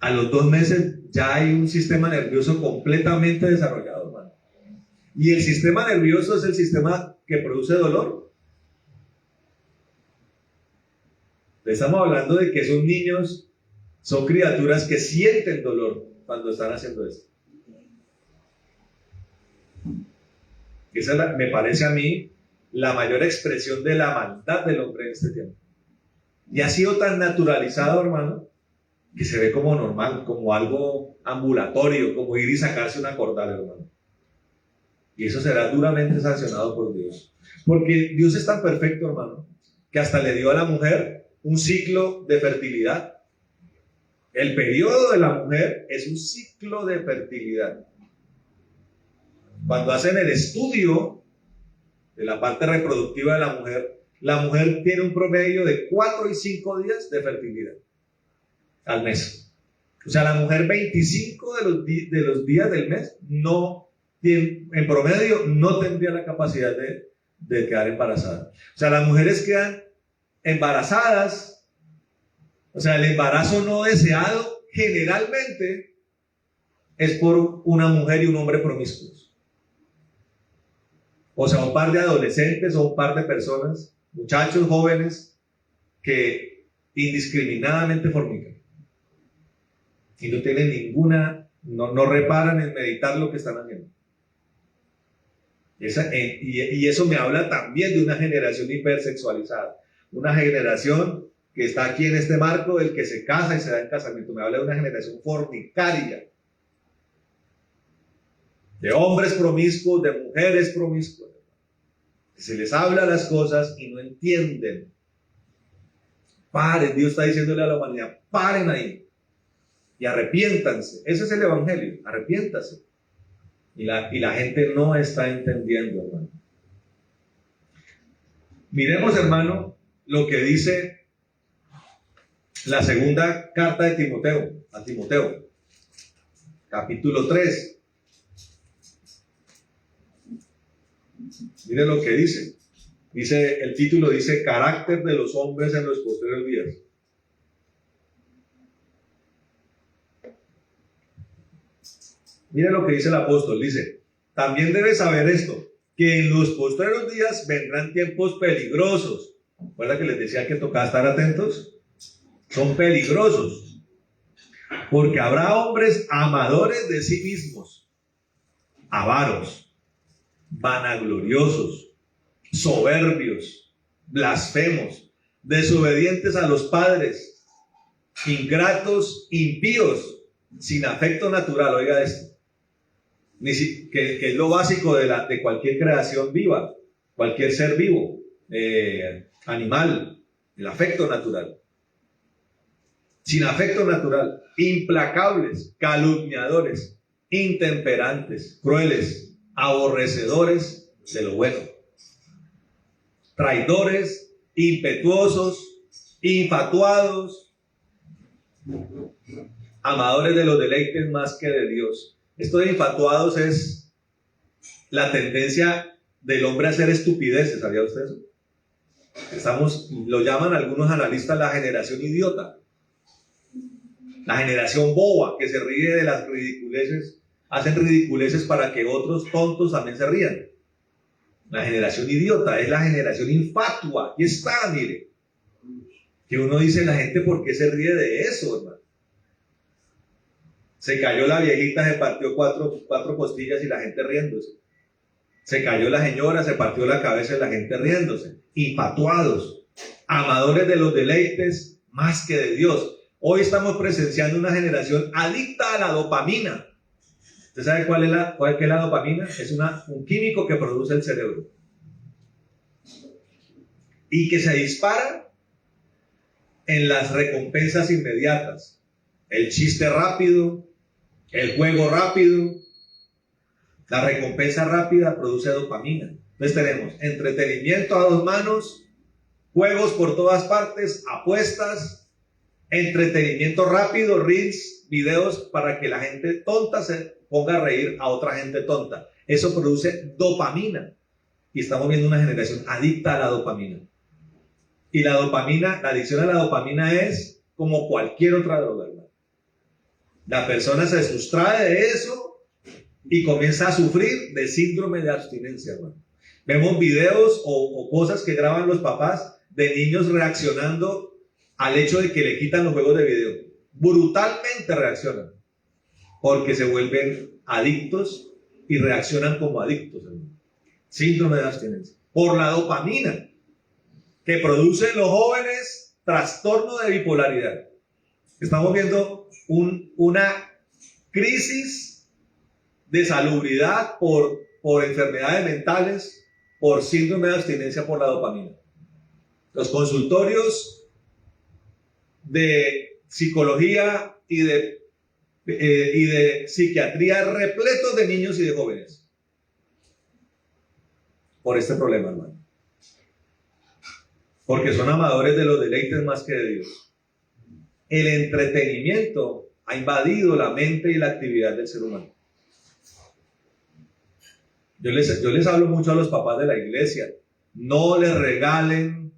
a los 2 meses, ya hay un sistema nervioso completamente desarrollado, hermano. Y el sistema nervioso es el sistema que produce dolor. Estamos hablando de que son niños, son criaturas que sienten dolor cuando están haciendo esto. Esa me parece a mí la mayor expresión de la maldad del hombre en este tiempo. Y ha sido tan naturalizado, hermano, que se ve como normal, como algo ambulatorio, como ir y sacarse una cordal, hermano. Y eso será duramente sancionado por Dios. Porque Dios es tan perfecto, hermano, que hasta le dio a la mujer un ciclo de fertilidad. El periodo de la mujer es un ciclo de fertilidad. Cuando hacen el estudio de la parte reproductiva de la mujer tiene un promedio de 4 y 5 días de fertilidad al mes. O sea, la mujer 25 de los días del mes no tiene, en promedio no tendría la capacidad de quedar embarazada. O sea, las mujeres quedan embarazadas. O sea, el embarazo no deseado generalmente es por una mujer y un hombre promiscuos. O sea, un par de adolescentes o un par de personas, muchachos jóvenes que indiscriminadamente fornican y no tienen no reparan en meditar lo que están haciendo. Y eso me habla también de una generación hipersexualizada, una generación que está aquí en este marco del que se casa y se da en casamiento. Me habla de una generación fornicaria, de hombres promiscuos, de mujeres promiscuas. Se les habla las cosas y no entienden. Paren, Dios está diciéndole a la humanidad, paren ahí y arrepiéntanse. Ese es el evangelio, arrepiéntanse. Y la gente no está entendiendo, hermano. Miremos, hermano, lo que dice la segunda carta de Timoteo, a Timoteo, capítulo 3. Miren lo que dice. El título dice, carácter de los hombres en los posteriores días. Miren lo que dice el apóstol, dice, también debes saber esto, que en los posteriores días vendrán tiempos peligrosos. ¿Recuerda que les decía que tocaba estar atentos? Son peligrosos, porque habrá hombres amadores de sí mismos, avaros, vanagloriosos, soberbios, blasfemos, desobedientes a los padres, ingratos, impíos, sin afecto natural. Oiga esto, que es lo básico de cualquier creación viva, cualquier ser vivo, animal, el afecto natural. Sin afecto natural, implacables, calumniadores, intemperantes, crueles, aborrecedores de lo bueno, traidores, impetuosos, infatuados, amadores de los deleites más que de Dios. Esto de infatuados es la tendencia del hombre a hacer estupideces, ¿sabía usted eso? Lo llaman algunos analistas la generación idiota, la generación boba, que se ríe de las ridiculeces, hacen ridiculeces para que otros tontos también se rían. La generación idiota es la generación infatua. Y está, mire, que uno dice, la gente, ¿por qué se ríe de eso, hermano? Se cayó la viejita, se partió cuatro costillas y la gente riéndose. Se cayó la señora, se partió la cabeza y la gente riéndose. Infatuados, amadores de los deleites más que de Dios. Hoy estamos presenciando una generación adicta a la dopamina. ¿Usted sabe cuál es la dopamina? Es un químico que produce el cerebro y que se dispara en las recompensas inmediatas. El chiste rápido, el juego rápido, la recompensa rápida produce dopamina. Entonces tenemos entretenimiento a dos manos, juegos por todas partes, apuestas, entretenimiento rápido, reels, videos para que la gente tonta se ponga a reír a otra gente tonta. Eso produce dopamina. Y estamos viendo una generación adicta a la dopamina. Y la dopamina, la adicción a la dopamina es como cualquier otra droga, ¿verdad? La persona se sustrae de eso y comienza a sufrir de síndrome de abstinencia, hermano. Vemos videos o cosas que graban los papás de niños reaccionando al hecho de que le quitan los juegos de video. Brutalmente reaccionan, porque se vuelven adictos y reaccionan como adictos, hermano. Síndrome de abstinencia. Por la dopamina que producen los jóvenes, trastorno de bipolaridad. Estamos viendo una crisis de salubridad por enfermedades mentales, por síndrome de abstinencia por la dopamina. Los consultorios de psicología y de psiquiatría repletos de niños y de jóvenes por este problema, hermano. Porque son amadores de los deleites más que de Dios. El entretenimiento ha invadido la mente y la actividad del ser humano. Yo les hablo mucho a los papás de la iglesia. No les regalen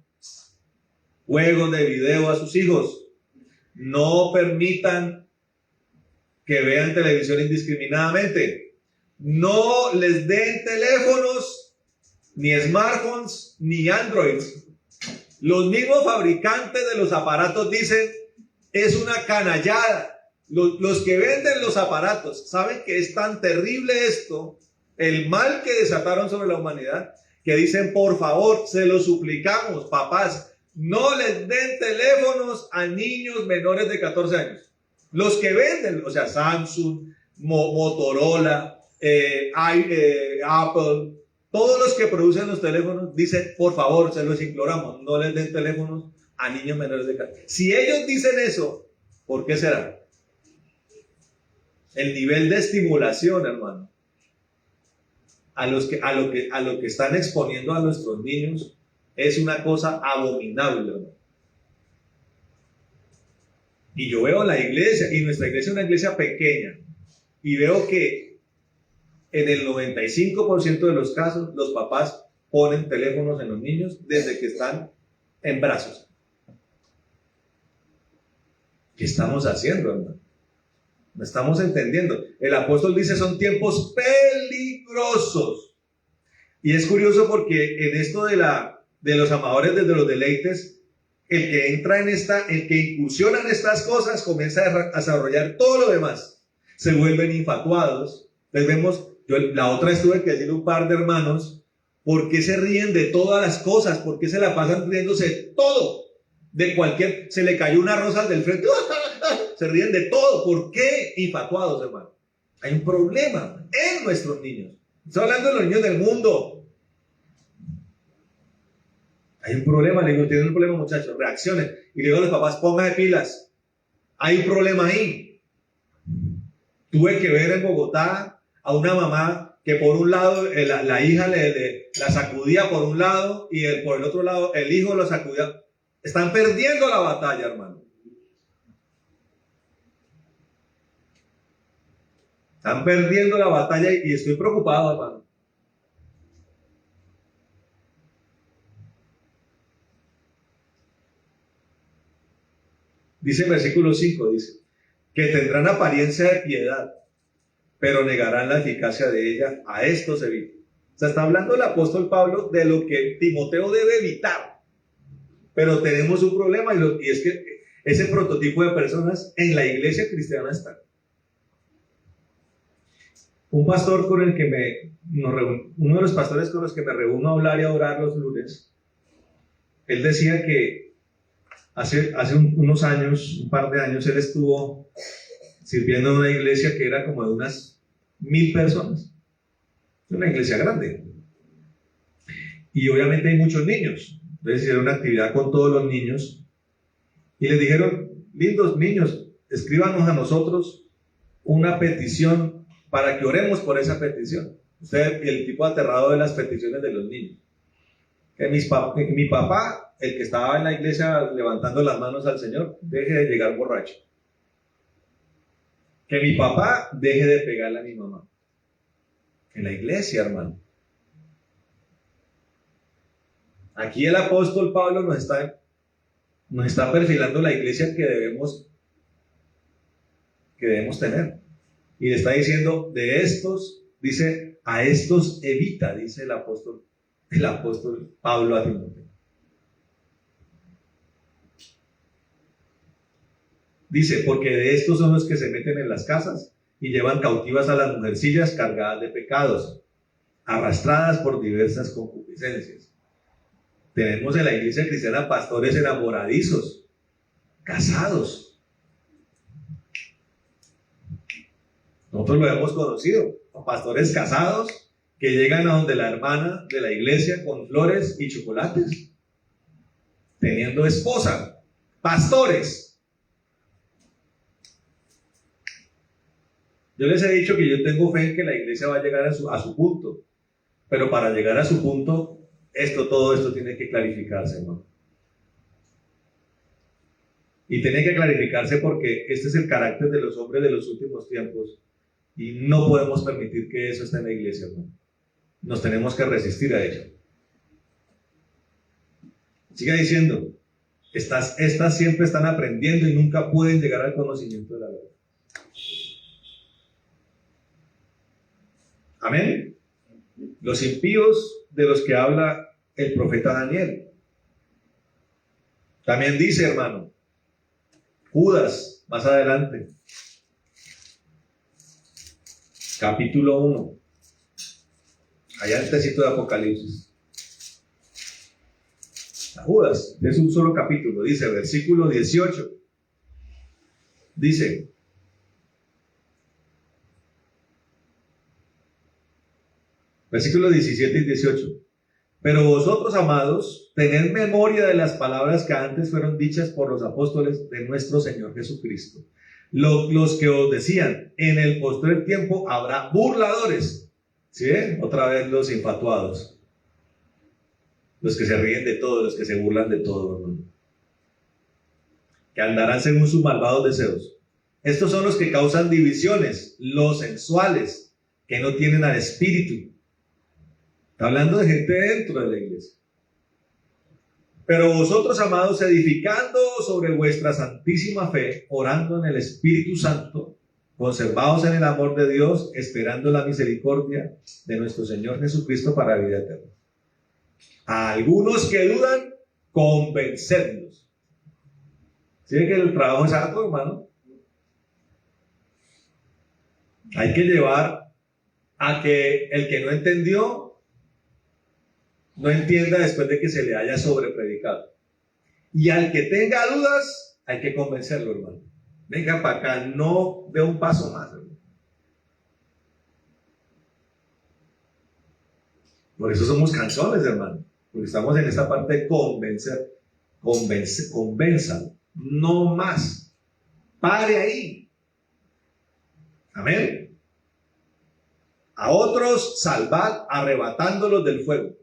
juegos de video a sus hijos. No permitan que vean televisión indiscriminadamente. No les den teléfonos, ni smartphones, ni Androids. Los mismos fabricantes de los aparatos dicen, es una canallada. Los que venden los aparatos saben que es tan terrible esto, el mal que desataron sobre la humanidad, que dicen, por favor, se lo suplicamos, papás, no les den teléfonos a niños menores de 14 años. Los que venden, o sea, Samsung, Motorola, Apple, todos los que producen los teléfonos dicen, por favor, se los imploramos, no les den teléfonos a niños menores de 14 años. Si ellos dicen eso, ¿por qué será? El nivel de estimulación, hermano, a lo que están exponiendo a nuestros niños Es una cosa abominable, hermano. Y yo veo la iglesia, y nuestra iglesia es una iglesia pequeña, y veo que en el 95% de los casos los papás ponen teléfonos en los niños desde que están en brazos. ¿Qué estamos haciendo, hermano? No estamos entendiendo. El apóstol dice, son tiempos peligrosos. Y es curioso porque en esto de los amadores desde los deleites, el que entra en el que incursiona en estas cosas comienza a desarrollar todo lo demás. Se vuelven infatuados. Entonces vemos, la otra vez tuve que decirle a un par de hermanos, ¿por qué se ríen de todas las cosas? ¿Por qué se la pasan riéndose de todo? De cualquier, se le cayó una rosa del frente, se ríen de todo. ¿Por qué infatuados, hermano? Hay un problema en nuestros niños. Estoy hablando de los niños del mundo. Hay un problema, le digo, tienen un problema, muchachos, reaccionen. Y le digo a los papás, pónganse pilas. Hay un problema ahí. Tuve que ver en Bogotá a una mamá que por un lado la hija la sacudía por un lado y por el otro lado el hijo lo sacudía. Están perdiendo la batalla, hermano. Están perdiendo la batalla y estoy preocupado, hermano. Dice el versículo 5, dice, que tendrán apariencia de piedad, pero negarán la eficacia de ella. A estos evita. O sea, está hablando el apóstol Pablo de lo que Timoteo debe evitar. Pero tenemos un problema y es que ese prototipo de personas en la iglesia cristiana está. Un pastor con el que uno de los pastores con los que me reúno a hablar y a orar los lunes, él decía que hace unos años, un par de años, él estuvo sirviendo en una iglesia que era como de unas 1000 personas. Una iglesia grande. Y obviamente hay muchos niños. Entonces hicieron una actividad con todos los niños y les dijeron, lindos niños, escríbanos a nosotros una petición para que oremos por esa petición. Usted, el tipo aterrado de las peticiones de los niños. Que mi papá, el que estaba en la iglesia levantando las manos al Señor, deje de llegar borracho. Que mi papá deje de pegarle a mi mamá. En la iglesia, hermano. Aquí el apóstol Pablo nos está perfilando la iglesia que debemos tener. Y le está diciendo, de estos, dice, a estos evita, dice el apóstol Pablo a Timoteo. Dice, porque de estos son los que se meten en las casas y llevan cautivas a las mujercillas cargadas de pecados, arrastradas por diversas concupiscencias. Tenemos en la iglesia cristiana pastores enamoradizos, casados. Nosotros lo hemos conocido, pastores casados que llegan a donde la hermana de la iglesia con flores y chocolates, teniendo esposa, pastores. Yo les he dicho que yo tengo fe en que la iglesia va a llegar a su punto, pero para llegar a su punto, todo esto tiene que clarificarse, hermano. Y tiene que clarificarse porque este es el carácter de los hombres de los últimos tiempos y no podemos permitir que eso esté en la iglesia, hermano. Nos tenemos que resistir a ello. Siga diciendo, estas siempre están aprendiendo y nunca pueden llegar al conocimiento de la verdad. Amén. Los impíos de los que habla el profeta Daniel. También dice, hermano, Judas, más adelante, capítulo 1, allá antesito de Apocalipsis. Judas, es un solo capítulo, dice, versículo 18, dice, versículos 17 y 18. Pero vosotros, amados, tened memoria de las palabras que antes fueron dichas por los apóstoles de nuestro Señor Jesucristo. Los que os decían, en el postrer tiempo habrá burladores. ¿Sí? Otra vez los infatuados. los que se ríen de todo, los que se burlan de todo, hermano, que andarán según sus malvados deseos. Estos son los que causan divisiones, los sensuales, que no tienen al Espíritu. Está hablando de gente dentro de la iglesia. Pero vosotros, amados, edificando sobre vuestra santísima fe, orando en el Espíritu Santo, conservados en el amor de Dios, esperando la misericordia de nuestro Señor Jesucristo para vida eterna. A algunos que dudan, convencerlos. ¿Sí ve que el trabajo es harto, hermano? Hay que llevar a que el que no entendió no entienda después de que se le haya sobrepredicado. Y al que tenga dudas, hay que convencerlo, hermano. Venga para acá, no dé un paso más, hermano. Por eso somos canzones, hermano. Porque estamos en esta parte de convencer. Convenzan. No más. Pare ahí. Amén. A otros salvad arrebatándolos del fuego.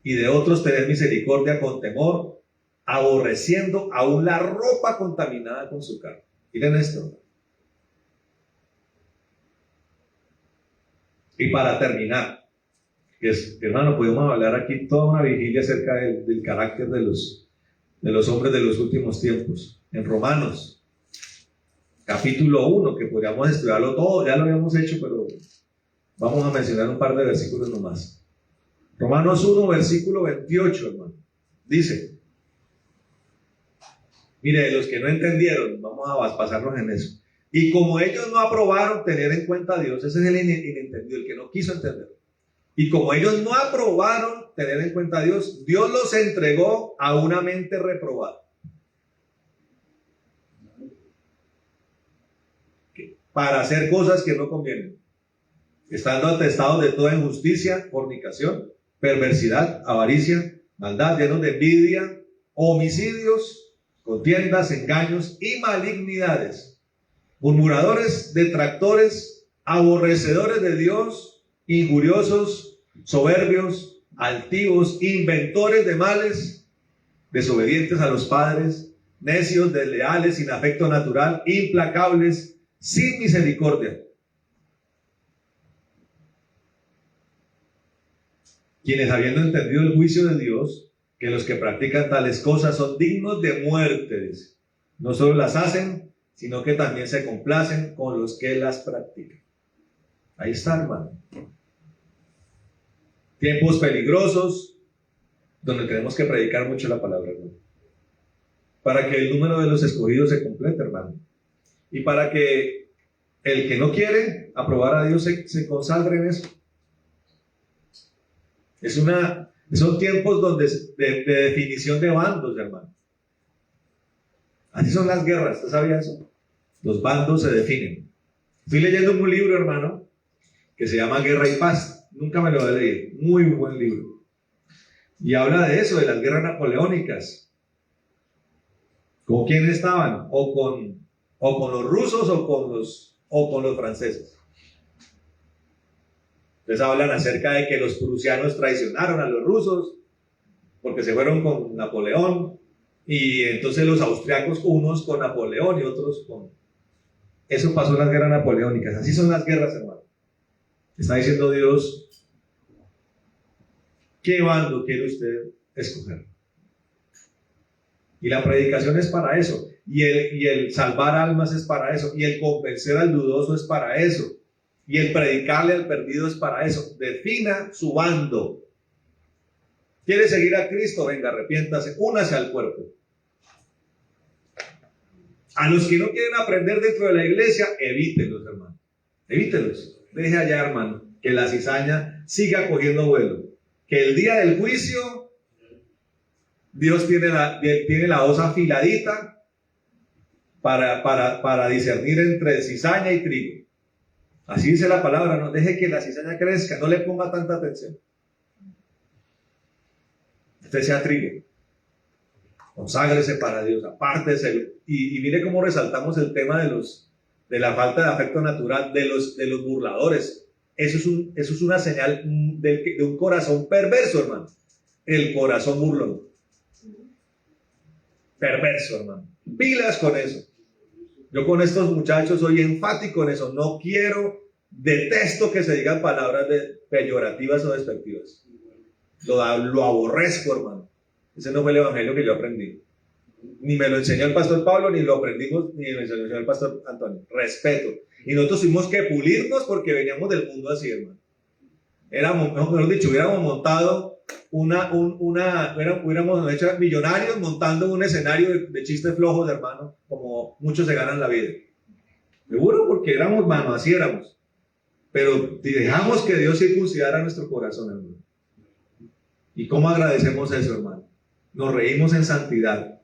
Y de otros tener misericordia con temor, aborreciendo aún la ropa contaminada con su carne. Miren esto. Y para terminar, hermano, podemos hablar aquí toda una vigilia acerca del carácter de los hombres de los últimos tiempos. En Romanos, capítulo 1, que podríamos estudiarlo todo, ya lo habíamos hecho, pero vamos a mencionar un par de versículos nomás. Romanos 1, versículo 28, hermano. Dice, mire, los que no entendieron, vamos a pasarnos en eso. Y como ellos no aprobaron tener en cuenta a Dios, ese es el inentendido, el que no quiso entender. Y como ellos no aprobaron tener en cuenta a Dios, Dios los entregó a una mente reprobada. Para hacer cosas que no convienen, estando atestados de toda injusticia, fornicación, perversidad, avaricia, maldad, llenos de envidia, homicidios, contiendas, engaños y malignidades, murmuradores, detractores, aborrecedores de Dios, injuriosos, soberbios, altivos, inventores de males, desobedientes a los padres, necios, desleales, sin afecto natural, implacables, sin misericordia, quienes habiendo entendido el juicio de Dios, que los que practican tales cosas son dignos de muerte, dice. No solo las hacen, sino que también se complacen con los que las practican. Ahí está, hermano. Tiempos peligrosos, donde tenemos que predicar mucho la palabra, hermano. Para que el número de los escogidos se complete, hermano. Y para que el que no quiere aprobar a Dios se consagre en eso. Son tiempos de definición de bandos, hermano. Así son las guerras, ¿usted sabía eso? Los bandos se definen. Estoy leyendo un libro, hermano, que se llama Guerra y Paz. Nunca me lo he leído. Muy buen libro. Y habla de eso, de las guerras napoleónicas. ¿Con quién estaban? O con los rusos o con los franceses. Entonces hablan acerca de que los prusianos traicionaron a los rusos porque se fueron con Napoleón, y entonces los austriacos unos con Napoleón y otros con... Eso pasó en las guerras napoleónicas. Así son las guerras, hermano. Está diciendo Dios, ¿qué bando quiere usted escoger? Y la predicación es para eso, y el salvar almas es para eso, y el convencer al dudoso es para eso, y el predicarle al perdido es para eso. Defina su bando. ¿Quiere seguir a Cristo? Venga, arrepiéntase, únase al cuerpo. A los que no quieren aprender dentro de la iglesia, evítenlos, hermano. Evítenlos. Deje allá, hermano, que la cizaña siga cogiendo vuelo. Que el día del juicio, Dios tiene la hoz afiladita para discernir entre cizaña y trigo. Así dice la palabra, no deje que la cizaña crezca, no le ponga tanta atención. Usted sea trigo. Conságrese para Dios, apártese. Y mire cómo resaltamos el tema de la falta de afecto natural, de los burladores. Eso es una señal de un corazón perverso, hermano. el corazón burlón. Perverso, hermano. Pilas con eso. Yo con estos muchachos soy enfático en eso. No quiero, detesto que se digan palabras peyorativas o despectivas. Lo aborrezco, hermano. Ese no fue el evangelio que yo aprendí. Ni me lo enseñó el pastor Pablo, ni lo aprendimos, ni me lo enseñó el pastor Antonio. Respeto. Y nosotros tuvimos que pulirnos porque veníamos del mundo así, hermano. Mejor dicho, hubiéramos montado hubiéramos hecho millonarios montando un escenario de chistes flojos, hermano, como muchos se ganan la vida. Seguro, porque éramos, hermano, así éramos. Pero dejamos que Dios circuncidara nuestro corazón, hermano. ¿Y cómo agradecemos eso, hermano? Nos reímos en santidad.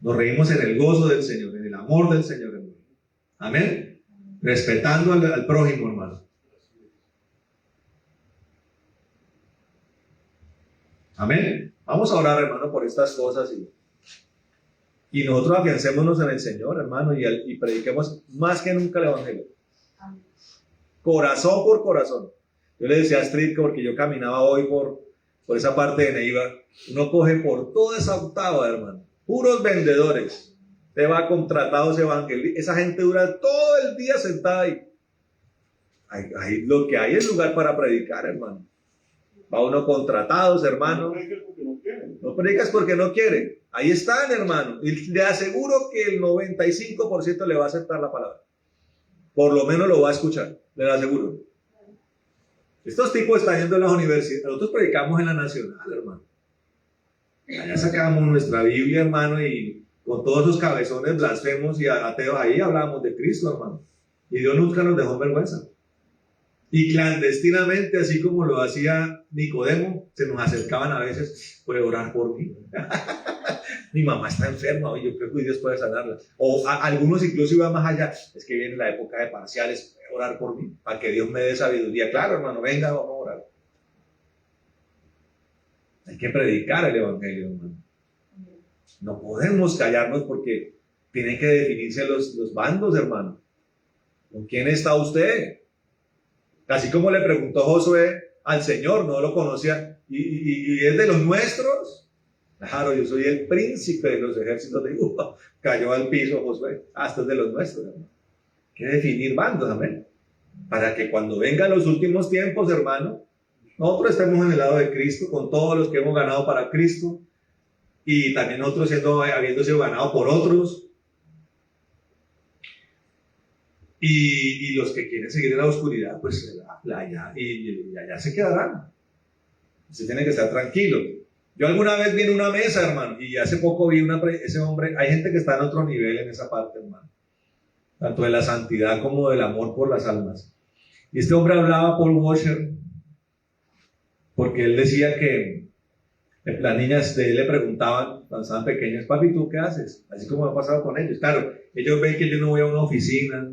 Nos reímos en el gozo del Señor, en el amor del Señor, hermano. Amén. Respetando al prójimo, hermano. Amén. Vamos a orar, hermano, por estas cosas y nosotros afiancémonos en el Señor, hermano, y prediquemos más que nunca el evangelio. Amén. Corazón por corazón. Yo le decía a Astrid, porque yo caminaba hoy por esa parte de Neiva, uno coge por toda esa octava, hermano, puros vendedores. Te va contratados evangelistas. Esa gente dura todo el día sentada ahí. Ahí lo que hay es lugar para predicar, hermano. Va uno contratados, hermano. No predicas porque no quiere. Ahí están, hermano. Y le aseguro que el 95% le va a aceptar la palabra. Por lo menos lo va a escuchar. Le lo aseguro. Estos tipos están yendo a las universidades. Nosotros predicamos en la Nacional, hermano. Allá sacábamos nuestra Biblia, hermano, y con todos esos cabezones blasfemos y ateos ahí hablábamos de Cristo, hermano. Y Dios nunca nos dejó en vergüenza. Y clandestinamente, así como lo hacía Nicodemo, se nos acercaban a veces, puede orar por mí. Mi mamá está enferma, y yo creo que Dios puede sanarla. O algunos incluso iban más allá, es que viene la época de parciales, puede orar por mí, para que Dios me dé sabiduría. Claro, hermano, venga, vamos a orar. Hay que predicar el evangelio, hermano. No podemos callarnos porque tienen que definirse los bandos, hermano. ¿Con quién está usted? Así como le preguntó Josué al Señor, no lo conocía, y es de los nuestros. Claro, yo soy el príncipe de los ejércitos de Judá. Cayó al piso Josué, hasta es de los nuestros, hermano. Hay que definir bandos, amén. Para que cuando vengan los últimos tiempos, hermano, nosotros estemos en el lado de Cristo, con todos los que hemos ganado para Cristo, y también nosotros habiendo sido ganados por otros. Y los que quieren seguir en la oscuridad, pues allá se quedarán. Se tiene que estar tranquilo. Yo alguna vez vi en una mesa, hermano, y hace poco vi ese hombre. Hay gente que está en otro nivel en esa parte, hermano, tanto de la santidad como del amor por las almas. Y este hombre hablaba, Paul Washer, porque él decía que las niñas de él le preguntaban cuando estaban pequeños: papi, ¿tú qué haces? Así como ha pasado con ellos. Claro, ellos ven que yo no voy a una oficina.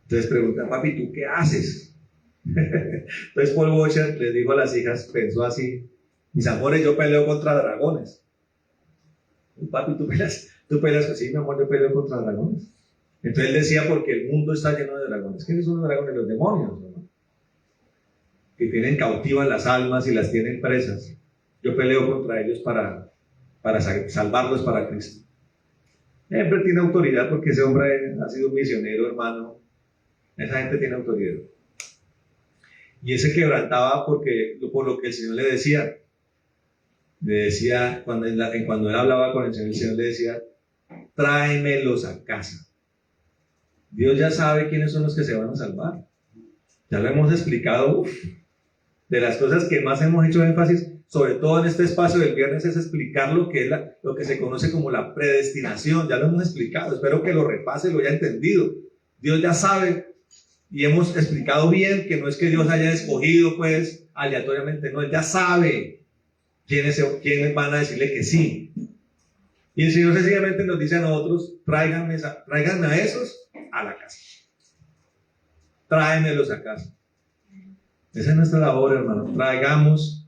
Entonces preguntan: papi, ¿tú qué haces? Entonces Paul Washer les dijo a las hijas, pensó así: mis amores, yo peleo contra dragones. Papi, ¿tú peleas? Sí, mi amor, yo peleo contra dragones. Entonces él decía: porque el mundo está lleno de dragones. ¿Quiénes son los dragones? Los demonios, ¿no? Que tienen cautivas las almas y las tienen presas. Yo peleo contra ellos para salvarlos para Cristo. Siempre tiene autoridad porque ese hombre ha sido un misionero, hermano. Esa gente tiene autoridad. Y ese quebrantaba por lo que el Señor le decía. Le decía, cuando él hablaba con el Señor le decía: tráemelos a casa. Dios ya sabe quiénes son los que se van a salvar. Ya lo hemos explicado. De las cosas que más hemos hecho énfasis, sobre todo en este espacio del viernes, es explicar lo que es lo que se conoce como la predestinación. Ya lo hemos explicado. Espero que lo repase y lo haya entendido. Dios ya sabe. Y hemos explicado bien que no es que Dios haya escogido, pues, aleatoriamente. No, Él ya sabe quiénes van a decirle que sí. Y el Señor sencillamente nos dice a nosotros: tráiganme a esos a la casa. Tráemelos a casa. Esa es nuestra labor, hermano. Traigamos.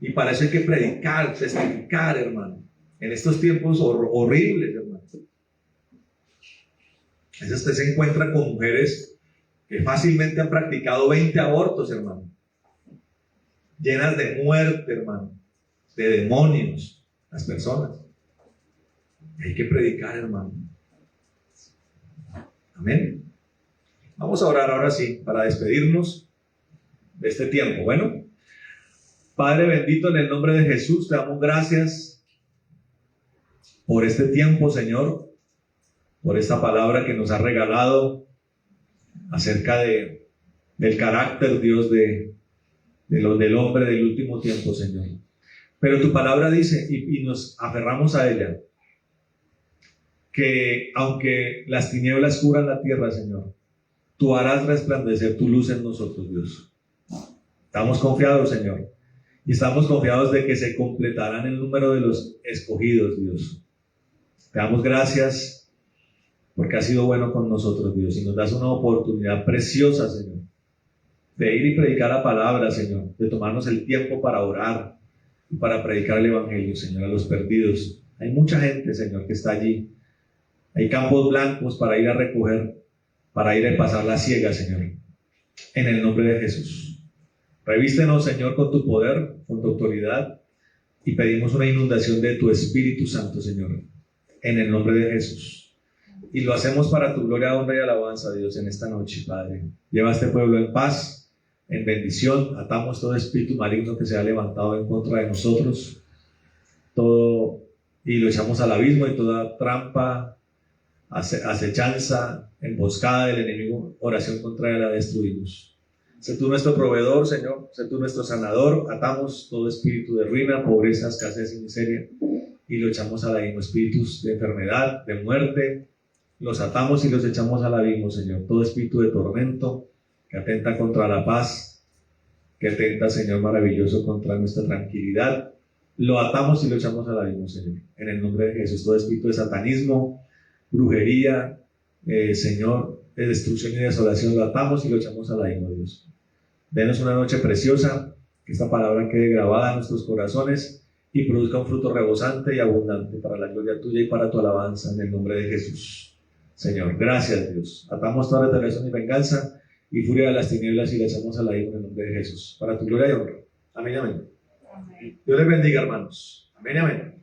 Y para eso hay que predicar, testificar, hermano. En estos tiempos horribles, hermano. A veces usted se encuentra con mujeres que fácilmente han practicado 20 abortos, hermano. Llenas de muerte, hermano. de demonios, las personas. Hay que predicar, hermano. Amén. Vamos a orar ahora sí, para despedirnos de este tiempo. Bueno, Padre bendito, en el nombre de Jesús, te damos gracias por este tiempo, Señor, por esta palabra que nos ha regalado acerca del carácter, Dios, del hombre del último tiempo, Señor. Pero tu palabra dice, y nos aferramos a ella, que aunque las tinieblas cubran la tierra, Señor, tú harás resplandecer tu luz en nosotros, Dios. Estamos confiados, Señor, y estamos confiados de que se completarán el número de los escogidos, Dios. Te damos gracias porque has sido bueno con nosotros, Dios, y nos das una oportunidad preciosa, Señor, de ir y predicar la palabra, Señor, de tomarnos el tiempo para orar y para predicar el Evangelio, Señor, a los perdidos. Hay mucha gente, Señor, que está allí. Hay campos blancos para ir a recoger, para ir a pasar la siega, Señor. En el nombre de Jesús. Revístenos, Señor, con tu poder, con tu autoridad, y pedimos una inundación de tu Espíritu Santo, Señor, en el nombre de Jesús. Y lo hacemos para tu gloria, honra y alabanza, Dios, en esta noche, Padre. Lleva a este pueblo en paz, en bendición. Atamos todo espíritu maligno que se ha levantado en contra de nosotros, y lo echamos al abismo, y toda trampa, acechanza, emboscada del enemigo, oración contra él la destruimos. Sé tú nuestro proveedor, Señor, sé tú nuestro sanador. Atamos todo espíritu de ruina, pobreza, escasez y miseria, y lo echamos al abismo. Espíritus de enfermedad, de muerte, los atamos y los echamos al abismo, Señor. Todo espíritu de tormento que atenta contra la paz, que atenta, Señor, maravilloso, contra nuestra tranquilidad, lo atamos y lo echamos al abismo, Señor, en el nombre de Jesús. Todo espíritu de satanismo, brujería, Señor, de destrucción y desolación, lo atamos y lo echamos al abismo, Dios. Denos una noche preciosa, que esta palabra quede grabada en nuestros corazones y produzca un fruto rebosante y abundante para la gloria tuya y para tu alabanza, en el nombre de Jesús. Señor, gracias, Dios. Atamos toda retaliación y venganza y furia de las tinieblas y la echamos al abismo en el nombre de Jesús, para tu gloria y honra. Amén y amén. Amén. Dios les bendiga, hermanos. Amén y amén.